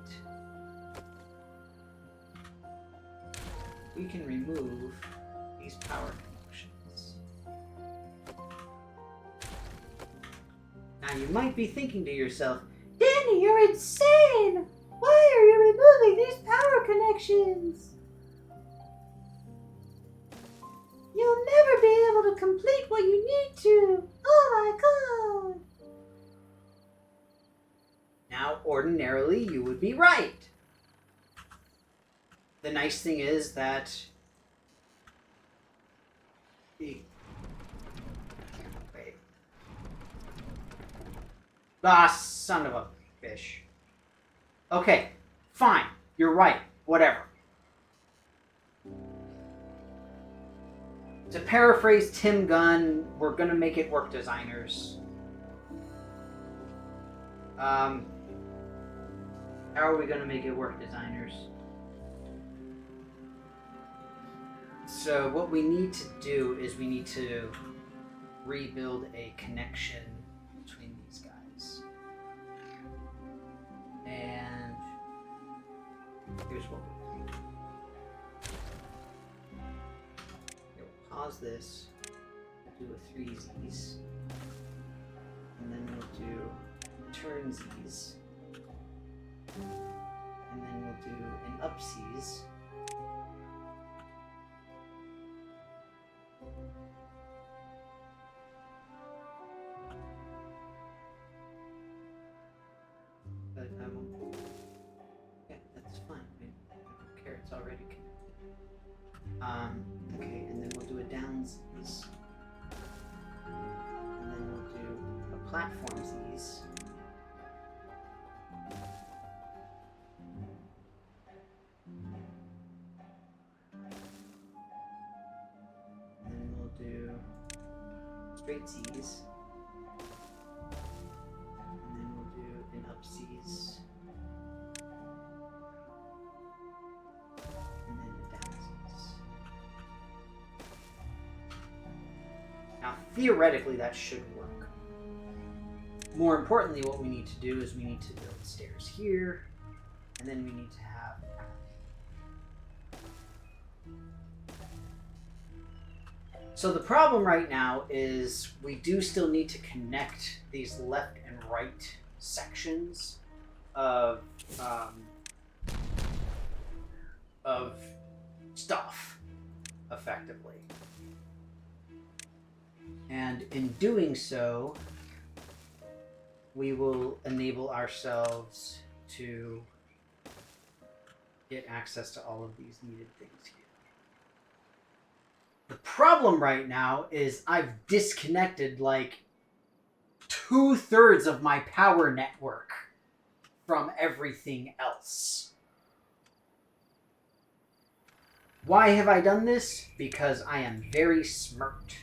We can remove these power connections. Now you might be thinking to yourself, Danny, you're insane! Why are you removing these power connections? You'll never be able to complete what you need to! Oh my god! Now, ordinarily, you would be right. The nice thing is that wait. Son of a fish. Okay, fine. You're right. Whatever. To paraphrase Tim Gunn, we're gonna make it work, designers. How are we gonna make it work, designers? So what we need to do is we need to rebuild a connection between these guys. And here's what we'll do. We'll pause this, do a 3Zs, and then we'll do turnsies, and then we'll do an upsies. But yeah, that's fine. I don't care. It's already connected. Okay, and then we'll do a downsies, and then we'll do a platformsies. And then we'll do straight Z's. And then we'll do an upsies. And theoretically, that should work. More importantly, what we need to do is we need to build stairs here, and then we need to have... So the problem right now is we do still need to connect these left and right sections of stuff, effectively. And in doing so, we will enable ourselves to get access to all of these needed things here. The problem right now is I've disconnected like 2/3 of my power network from everything else. Why have I done this? Because I am very smart.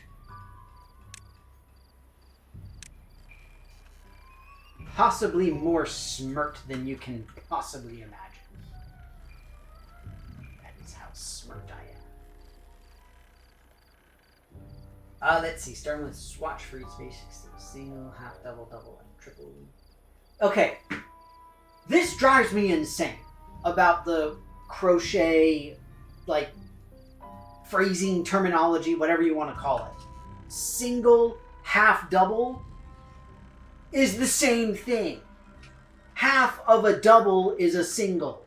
Possibly more smart than you can possibly imagine. That is how smart I am. Let's see. Starting with swatch for each basics. Single, half, double, double, and triple. Okay. This drives me insane about the crochet, like, phrasing, terminology, whatever you want to call it. Single, half, double is the same thing. Half of a double is a single.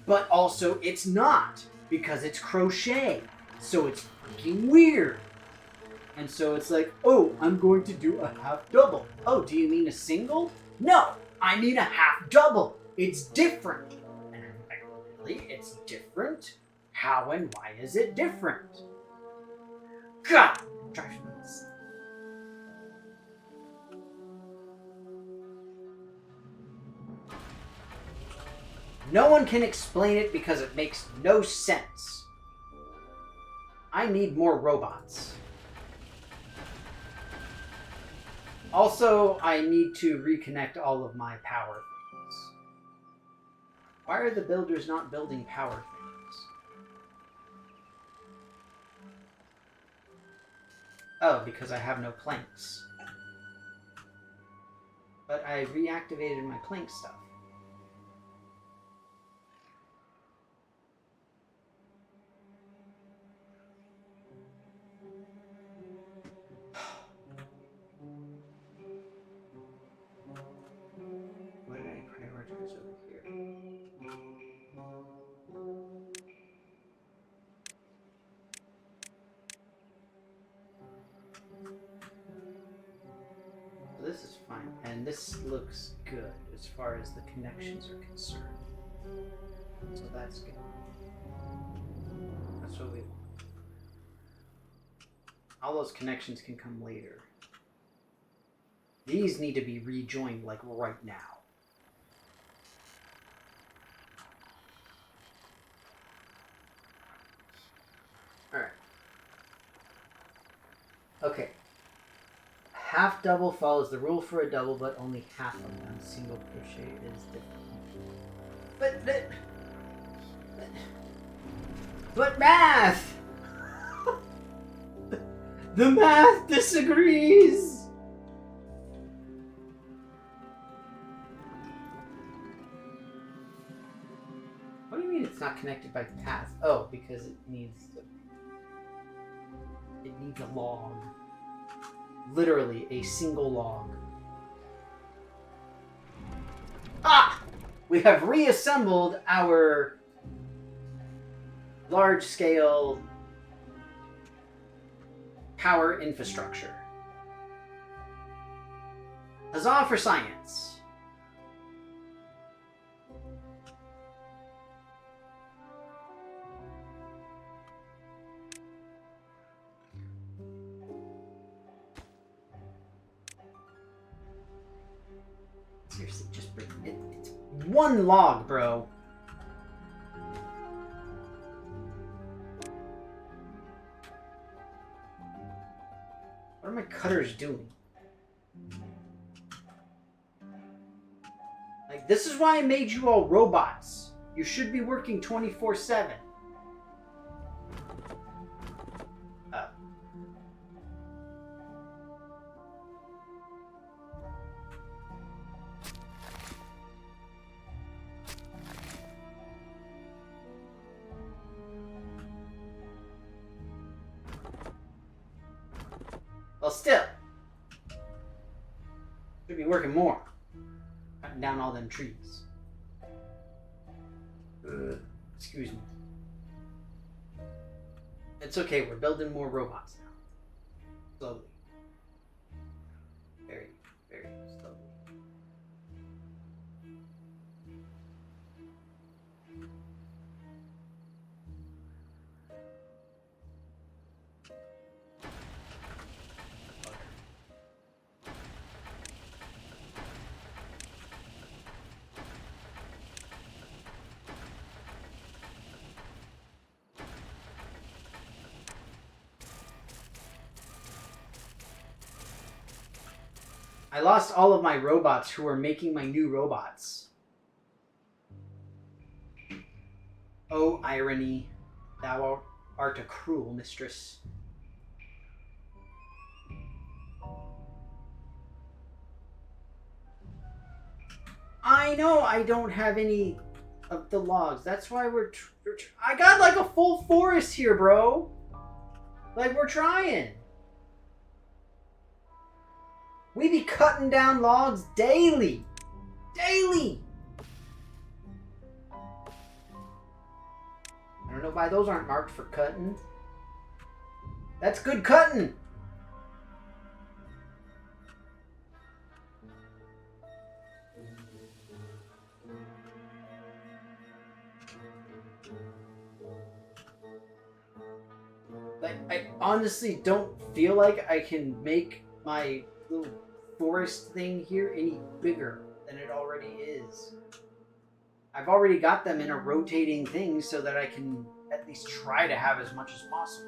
But also it's not, because it's crochet. So it's freaking weird. And so it's like, oh, I'm going to do a half double. Oh, do you mean a single? No, I mean a half double. It's different. And I'm like, really? It's different? How and why is it different? God! Drives me insane. No one can explain it because it makes no sense. I need more robots. Also, I need to reconnect all of my power things. Why are the builders not building power things? Oh, because I have no planks. But I reactivated my plank stuff. What did I prioritize over here? So this is fine, and this looks good as far as the connections are concerned. So that's good. That's what we want. All those connections can come later. These need to be rejoined like right now. Alright. Okay. Half double follows the rule for a double, but only half of them. Single crochet is different. But math! The math disagrees! What do you mean it's not connected by path? Oh, because it needs a log. Literally a single log. Ah! We have reassembled our large-scale power infrastructure. Huzzah for science! Seriously, just bring it. It's one log, bro. What are my cutters doing? Like, this is why I made you all robots. You should be working 24/7. Well, still. Should be working more. Cutting down all them trees. Excuse me. It's okay, we're building more robots now. Slowly. Very, very slowly. I lost all of my robots who are making my new robots. Oh, irony, thou art a cruel mistress. I know I don't have any of the logs. That's why I got like a full forest here, bro. Like, we're trying. We be cutting down logs daily. Daily. I don't know why those aren't marked for cutting. That's good cutting. Like, I honestly don't feel like I can make my little forest thing here any bigger than it already is. I've already got them in a rotating thing so that I can at least try to have as much as possible.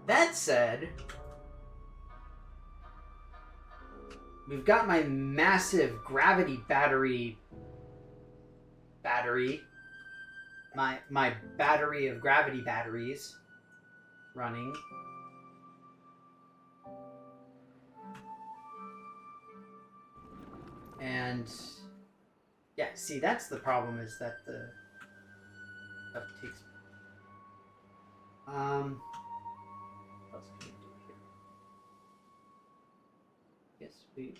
That said, we've got my massive gravity battery, my battery of gravity batteries running. And yeah, see, that's the problem, is that the stuff takes. What else can we do here? Yes, we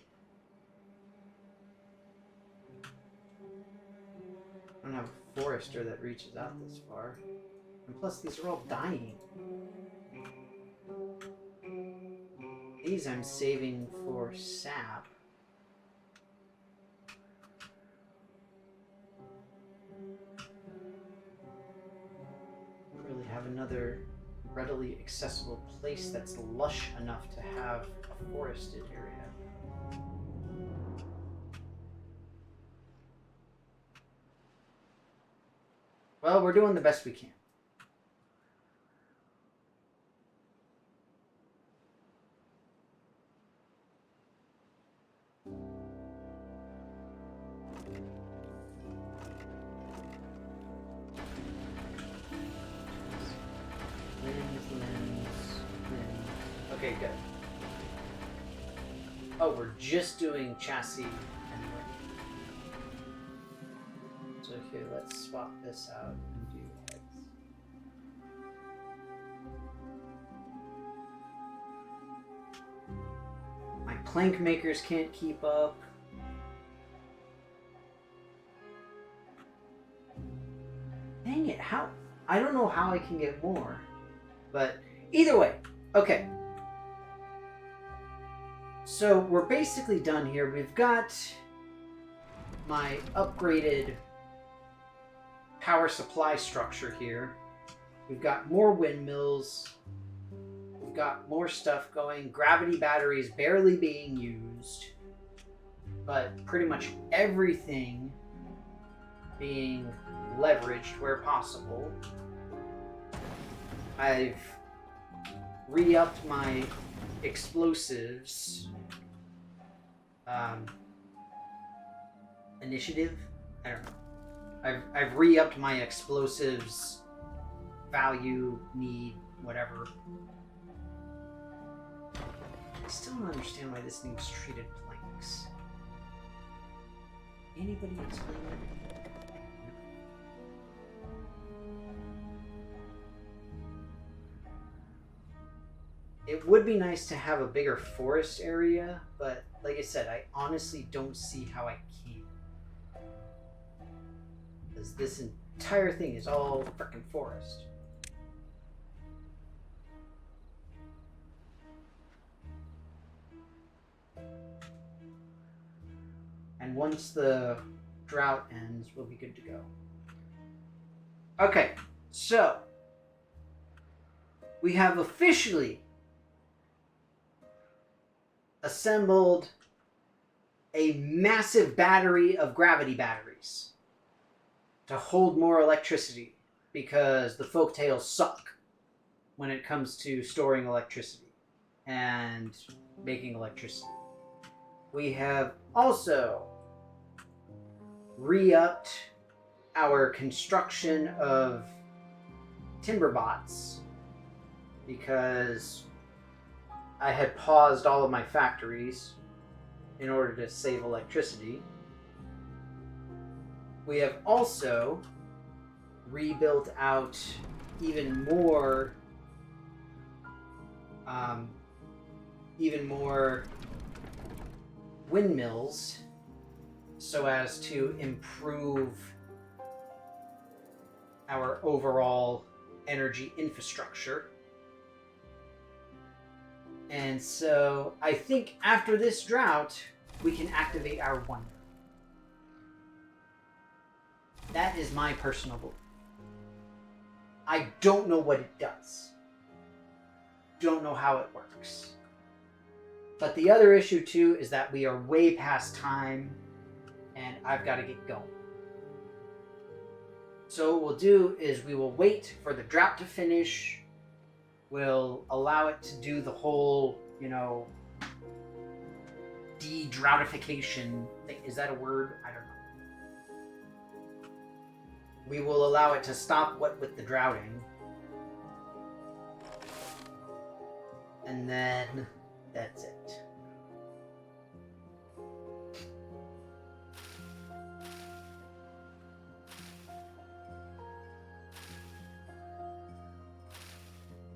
don't have a forester that reaches out this far. And plus, these are all dying. These I'm saving for sap. Don't really have another readily accessible place that's lush enough to have a forested area. Well, we're doing the best we can. Okay, good. Oh, we're just doing chassis anyway. So, okay, let's swap this out and do heads. My plank makers can't keep up. Dang it, how? I don't know how I can get more. But either way, okay. So we're basically done here. We've got my upgraded power supply structure here. We've got more windmills. We've got more stuff going. Gravity batteries barely being used. But pretty much everything being leveraged where possible. I've re-upped my explosives initiative. I don't know. I've re-upped my explosives value, need, whatever. I still don't understand why this needs treated planks. Anybody explain it? it would be nice to have a bigger forest area, but like I said, I honestly don't see how I can. Because this entire thing is all freaking forest. And once the drought ends, we'll be good to go. Okay, so we have officially assembled a massive battery of gravity batteries to hold more electricity, because the folktales suck when it comes to storing electricity and making electricity. We have also re-upped our construction of Timberbots, because I had paused all of my factories in order to save electricity. We have also rebuilt out even more windmills so as to improve our overall energy infrastructure. And so I think after this drought, we can activate our wonder. That is my personal belief. I don't know what it does. Don't know how it works. But the other issue too is that we are way past time and I've got to get going. So what we'll do is we will wait for the drought to finish. We'll allow it to do the whole, de-droutification thing. Is that a word? I don't know. We will allow it to stop with the droughting. And then that's it.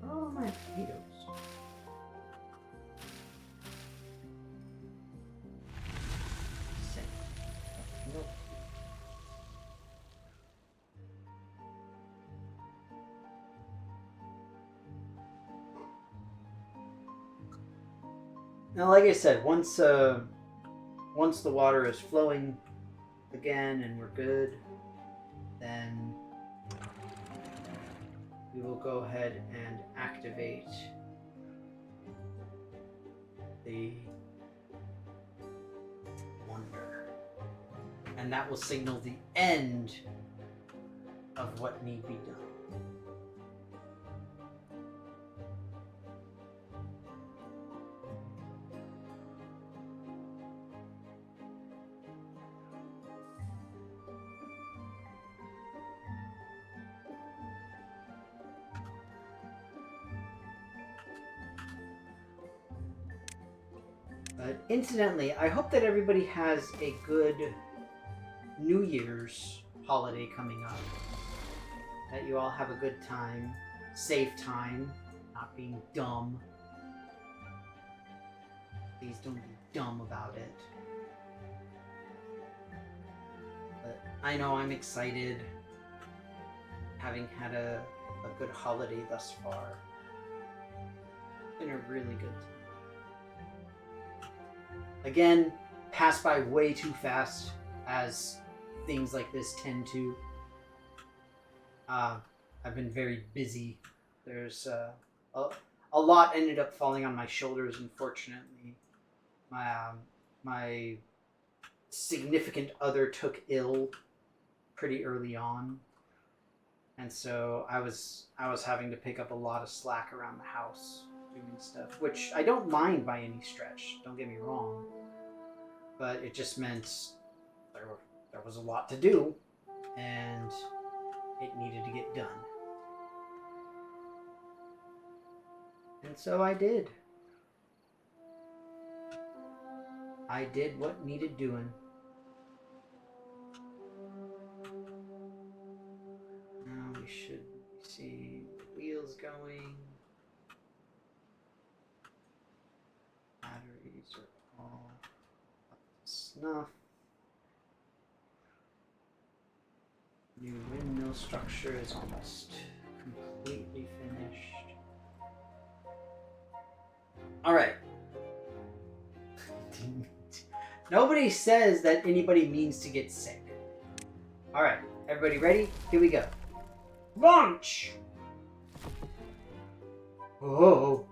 Oh, my potatoes. Nope. Now, like I said, once the water is flowing again and we're good, then we will go ahead and activate the wonder. And that will signal the end of what need be done. But incidentally, I hope that everybody has a good New Year's holiday coming up. That you all have a good time, safe time, not being dumb. Please don't be dumb about it. But I know I'm excited, having had a good holiday thus far. It's been a really good time. Again, passed by way too fast, as things like this tend to. I've been very busy. There's a lot ended up falling on my shoulders, unfortunately. My significant other took ill pretty early on, and so I was having to pick up a lot of slack around the house doing stuff, which I don't mind by any stretch, don't get me wrong, but it just meant there was a lot to do and it needed to get done. And so I did. I did what needed doing. Now we should see the wheels going. enough. New windmill structure is almost completely finished. Alright. Nobody says that anybody means to get sick. Alright, everybody ready? Here we go. Launch! Oh.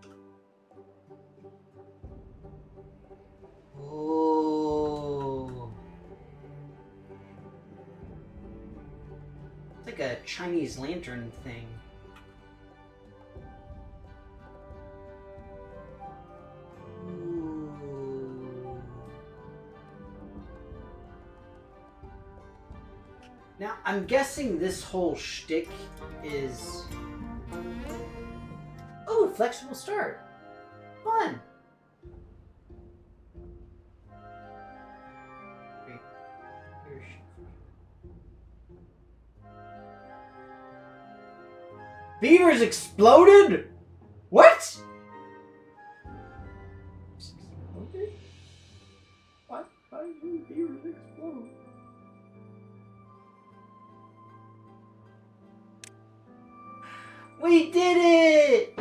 Oh. It's like a Chinese lantern thing. Now, I'm guessing this whole shtick is... Oh, flexible start. Fun. Beavers exploded? What? Exploded? Why do beavers explode? We did it!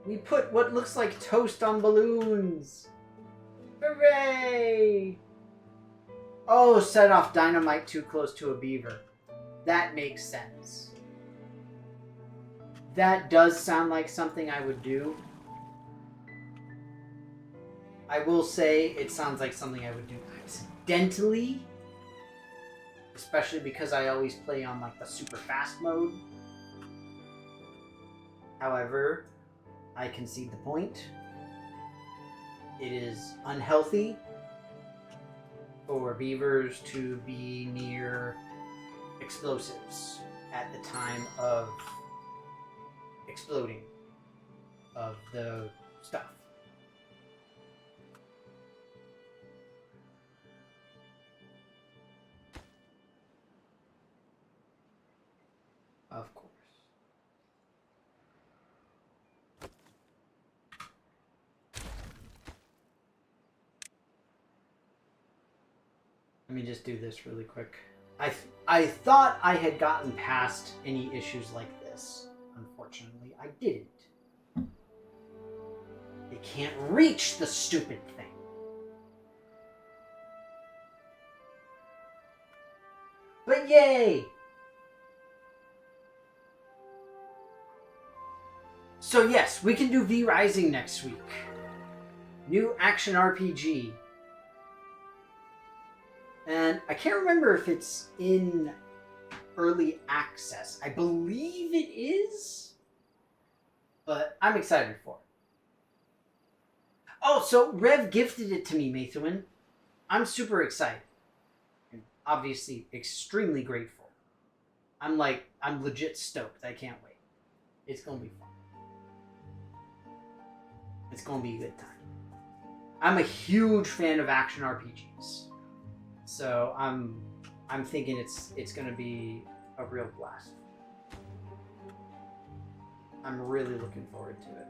We put what looks like toast on balloons. Hooray! Oh, set off dynamite too close to a beaver. That makes sense. That does sound like something I would do. I will say it sounds like something I would do accidentally. Especially because I always play on like the super fast mode. However, I concede the point. It is unhealthy for beavers to be near explosives at the time of exploding of the stuff. Of course. Let me just do this really quick. I thought I had gotten past any issues like this. Unfortunately, I didn't. They can't reach the stupid thing. But yay! So yes, we can do V Rising next week. New action RPG. And I can't remember if it's in early access. I believe it is. But I'm excited for it. Oh, so Rev gifted it to me, Mathewin. I'm super excited. And obviously extremely grateful. I'm legit stoked. I can't wait. It's going to be fun. It's going to be a good time. I'm a huge fan of action RPGs. So I'm thinking it's going to be a real blast. I'm really looking forward to it.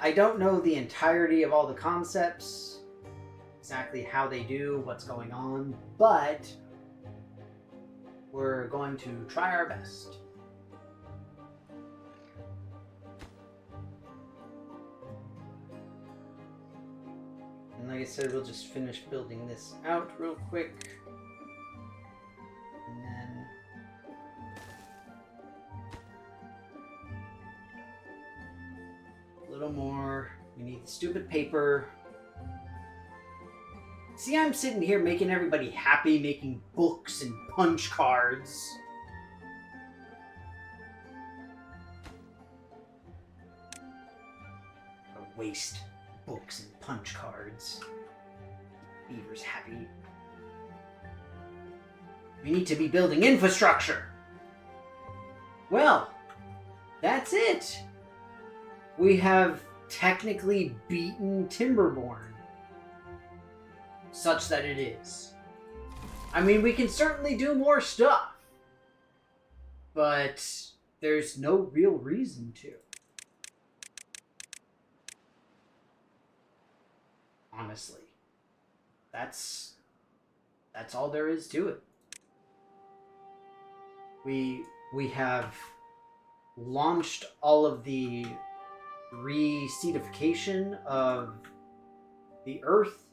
I don't know the entirety of all the concepts, exactly how they do, what's going on, but we're going to try our best. And like I said, we'll just finish building this out real quick. And then a little more. We need the stupid paper. See, I'm sitting here making everybody happy, making books and punch cards. A waste. Books and punch cards. Beaver's happy. We need to be building infrastructure. Well, that's it. We have technically beaten Timberborn. Such that it is. I mean, we can certainly do more stuff. But there's no real reason to. Honestly. That's all there is to it. We have launched all of the reseedification of the earth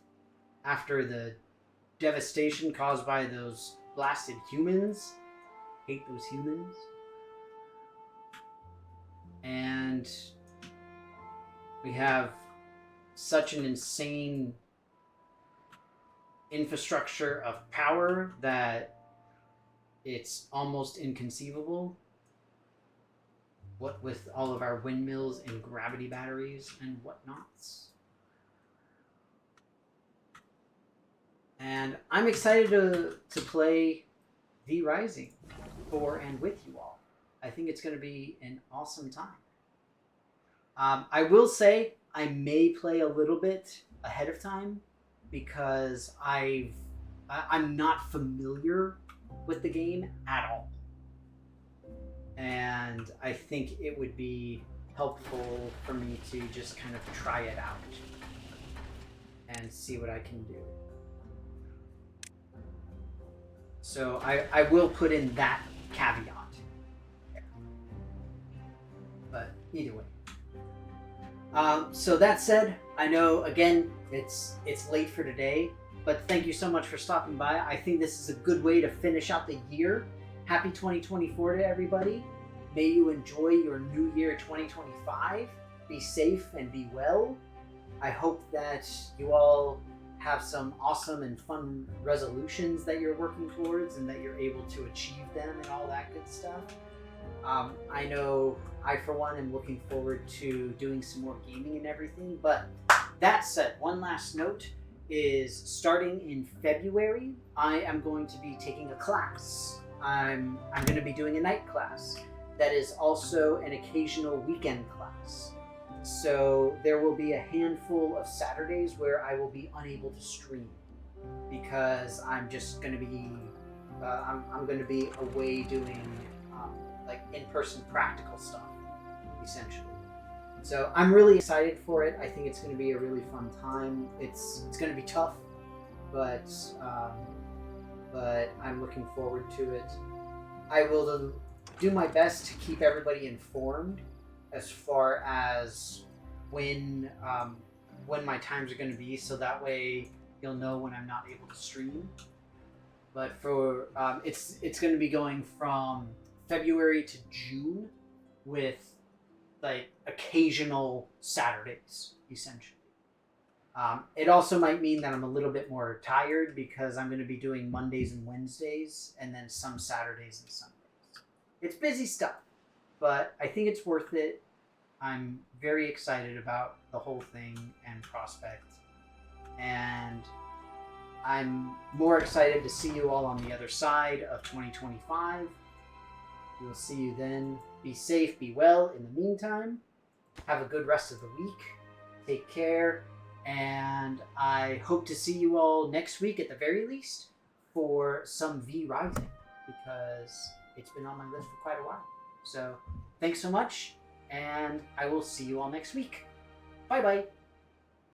after the devastation caused by those blasted humans. Hate those humans. And we have such an insane infrastructure of power that it's almost inconceivable. What with all of our windmills and gravity batteries and whatnots. And I'm excited to play V Rising for and with you all. I think it's going to be an awesome time. I will say I may play a little bit ahead of time because I'm not familiar with the game at all. And I think it would be helpful for me to just kind of try it out and see what I can do. So I will put in that caveat. But either way. So that said, I know again it's late for today, but thank you so much for stopping by. I think this is a good way to finish out the year. Happy 2024 to everybody. May you enjoy your new year 2025. Be safe and be well. I hope that you all have some awesome and fun resolutions that you're working towards and that you're able to achieve them and all that good stuff. I know I, for one, am looking forward to doing some more gaming and everything. But that said, one last note is starting in February, I am going to be taking a class. I'm going to be doing a night class that is also an occasional weekend class. So there will be a handful of Saturdays where I will be unable to stream because I'm just going to be I'm going to be away doing like in-person practical stuff, essentially. So I'm really excited for it. I think it's going to be a really fun time. It's going to be tough, but I'm looking forward to it. I will do my best to keep everybody informed as far as when my times are going to be, so that way you'll know when I'm not able to stream. But for it's going to be going from February to June with like occasional Saturdays, essentially. It also might mean that I'm a little bit more tired because I'm going to be doing Mondays and Wednesdays and then some Saturdays and Sundays. It's busy stuff, but I think it's worth it. I'm very excited about the whole thing and prospect. And I'm more excited to see you all on the other side of 2025. We'll see you then. Be safe, be well in the meantime. Have a good rest of the week. Take care. And I hope to see you all next week at the very least for some V Rising because it's been on my list for quite a while. So thanks so much, and I will see you all next week. Bye-bye.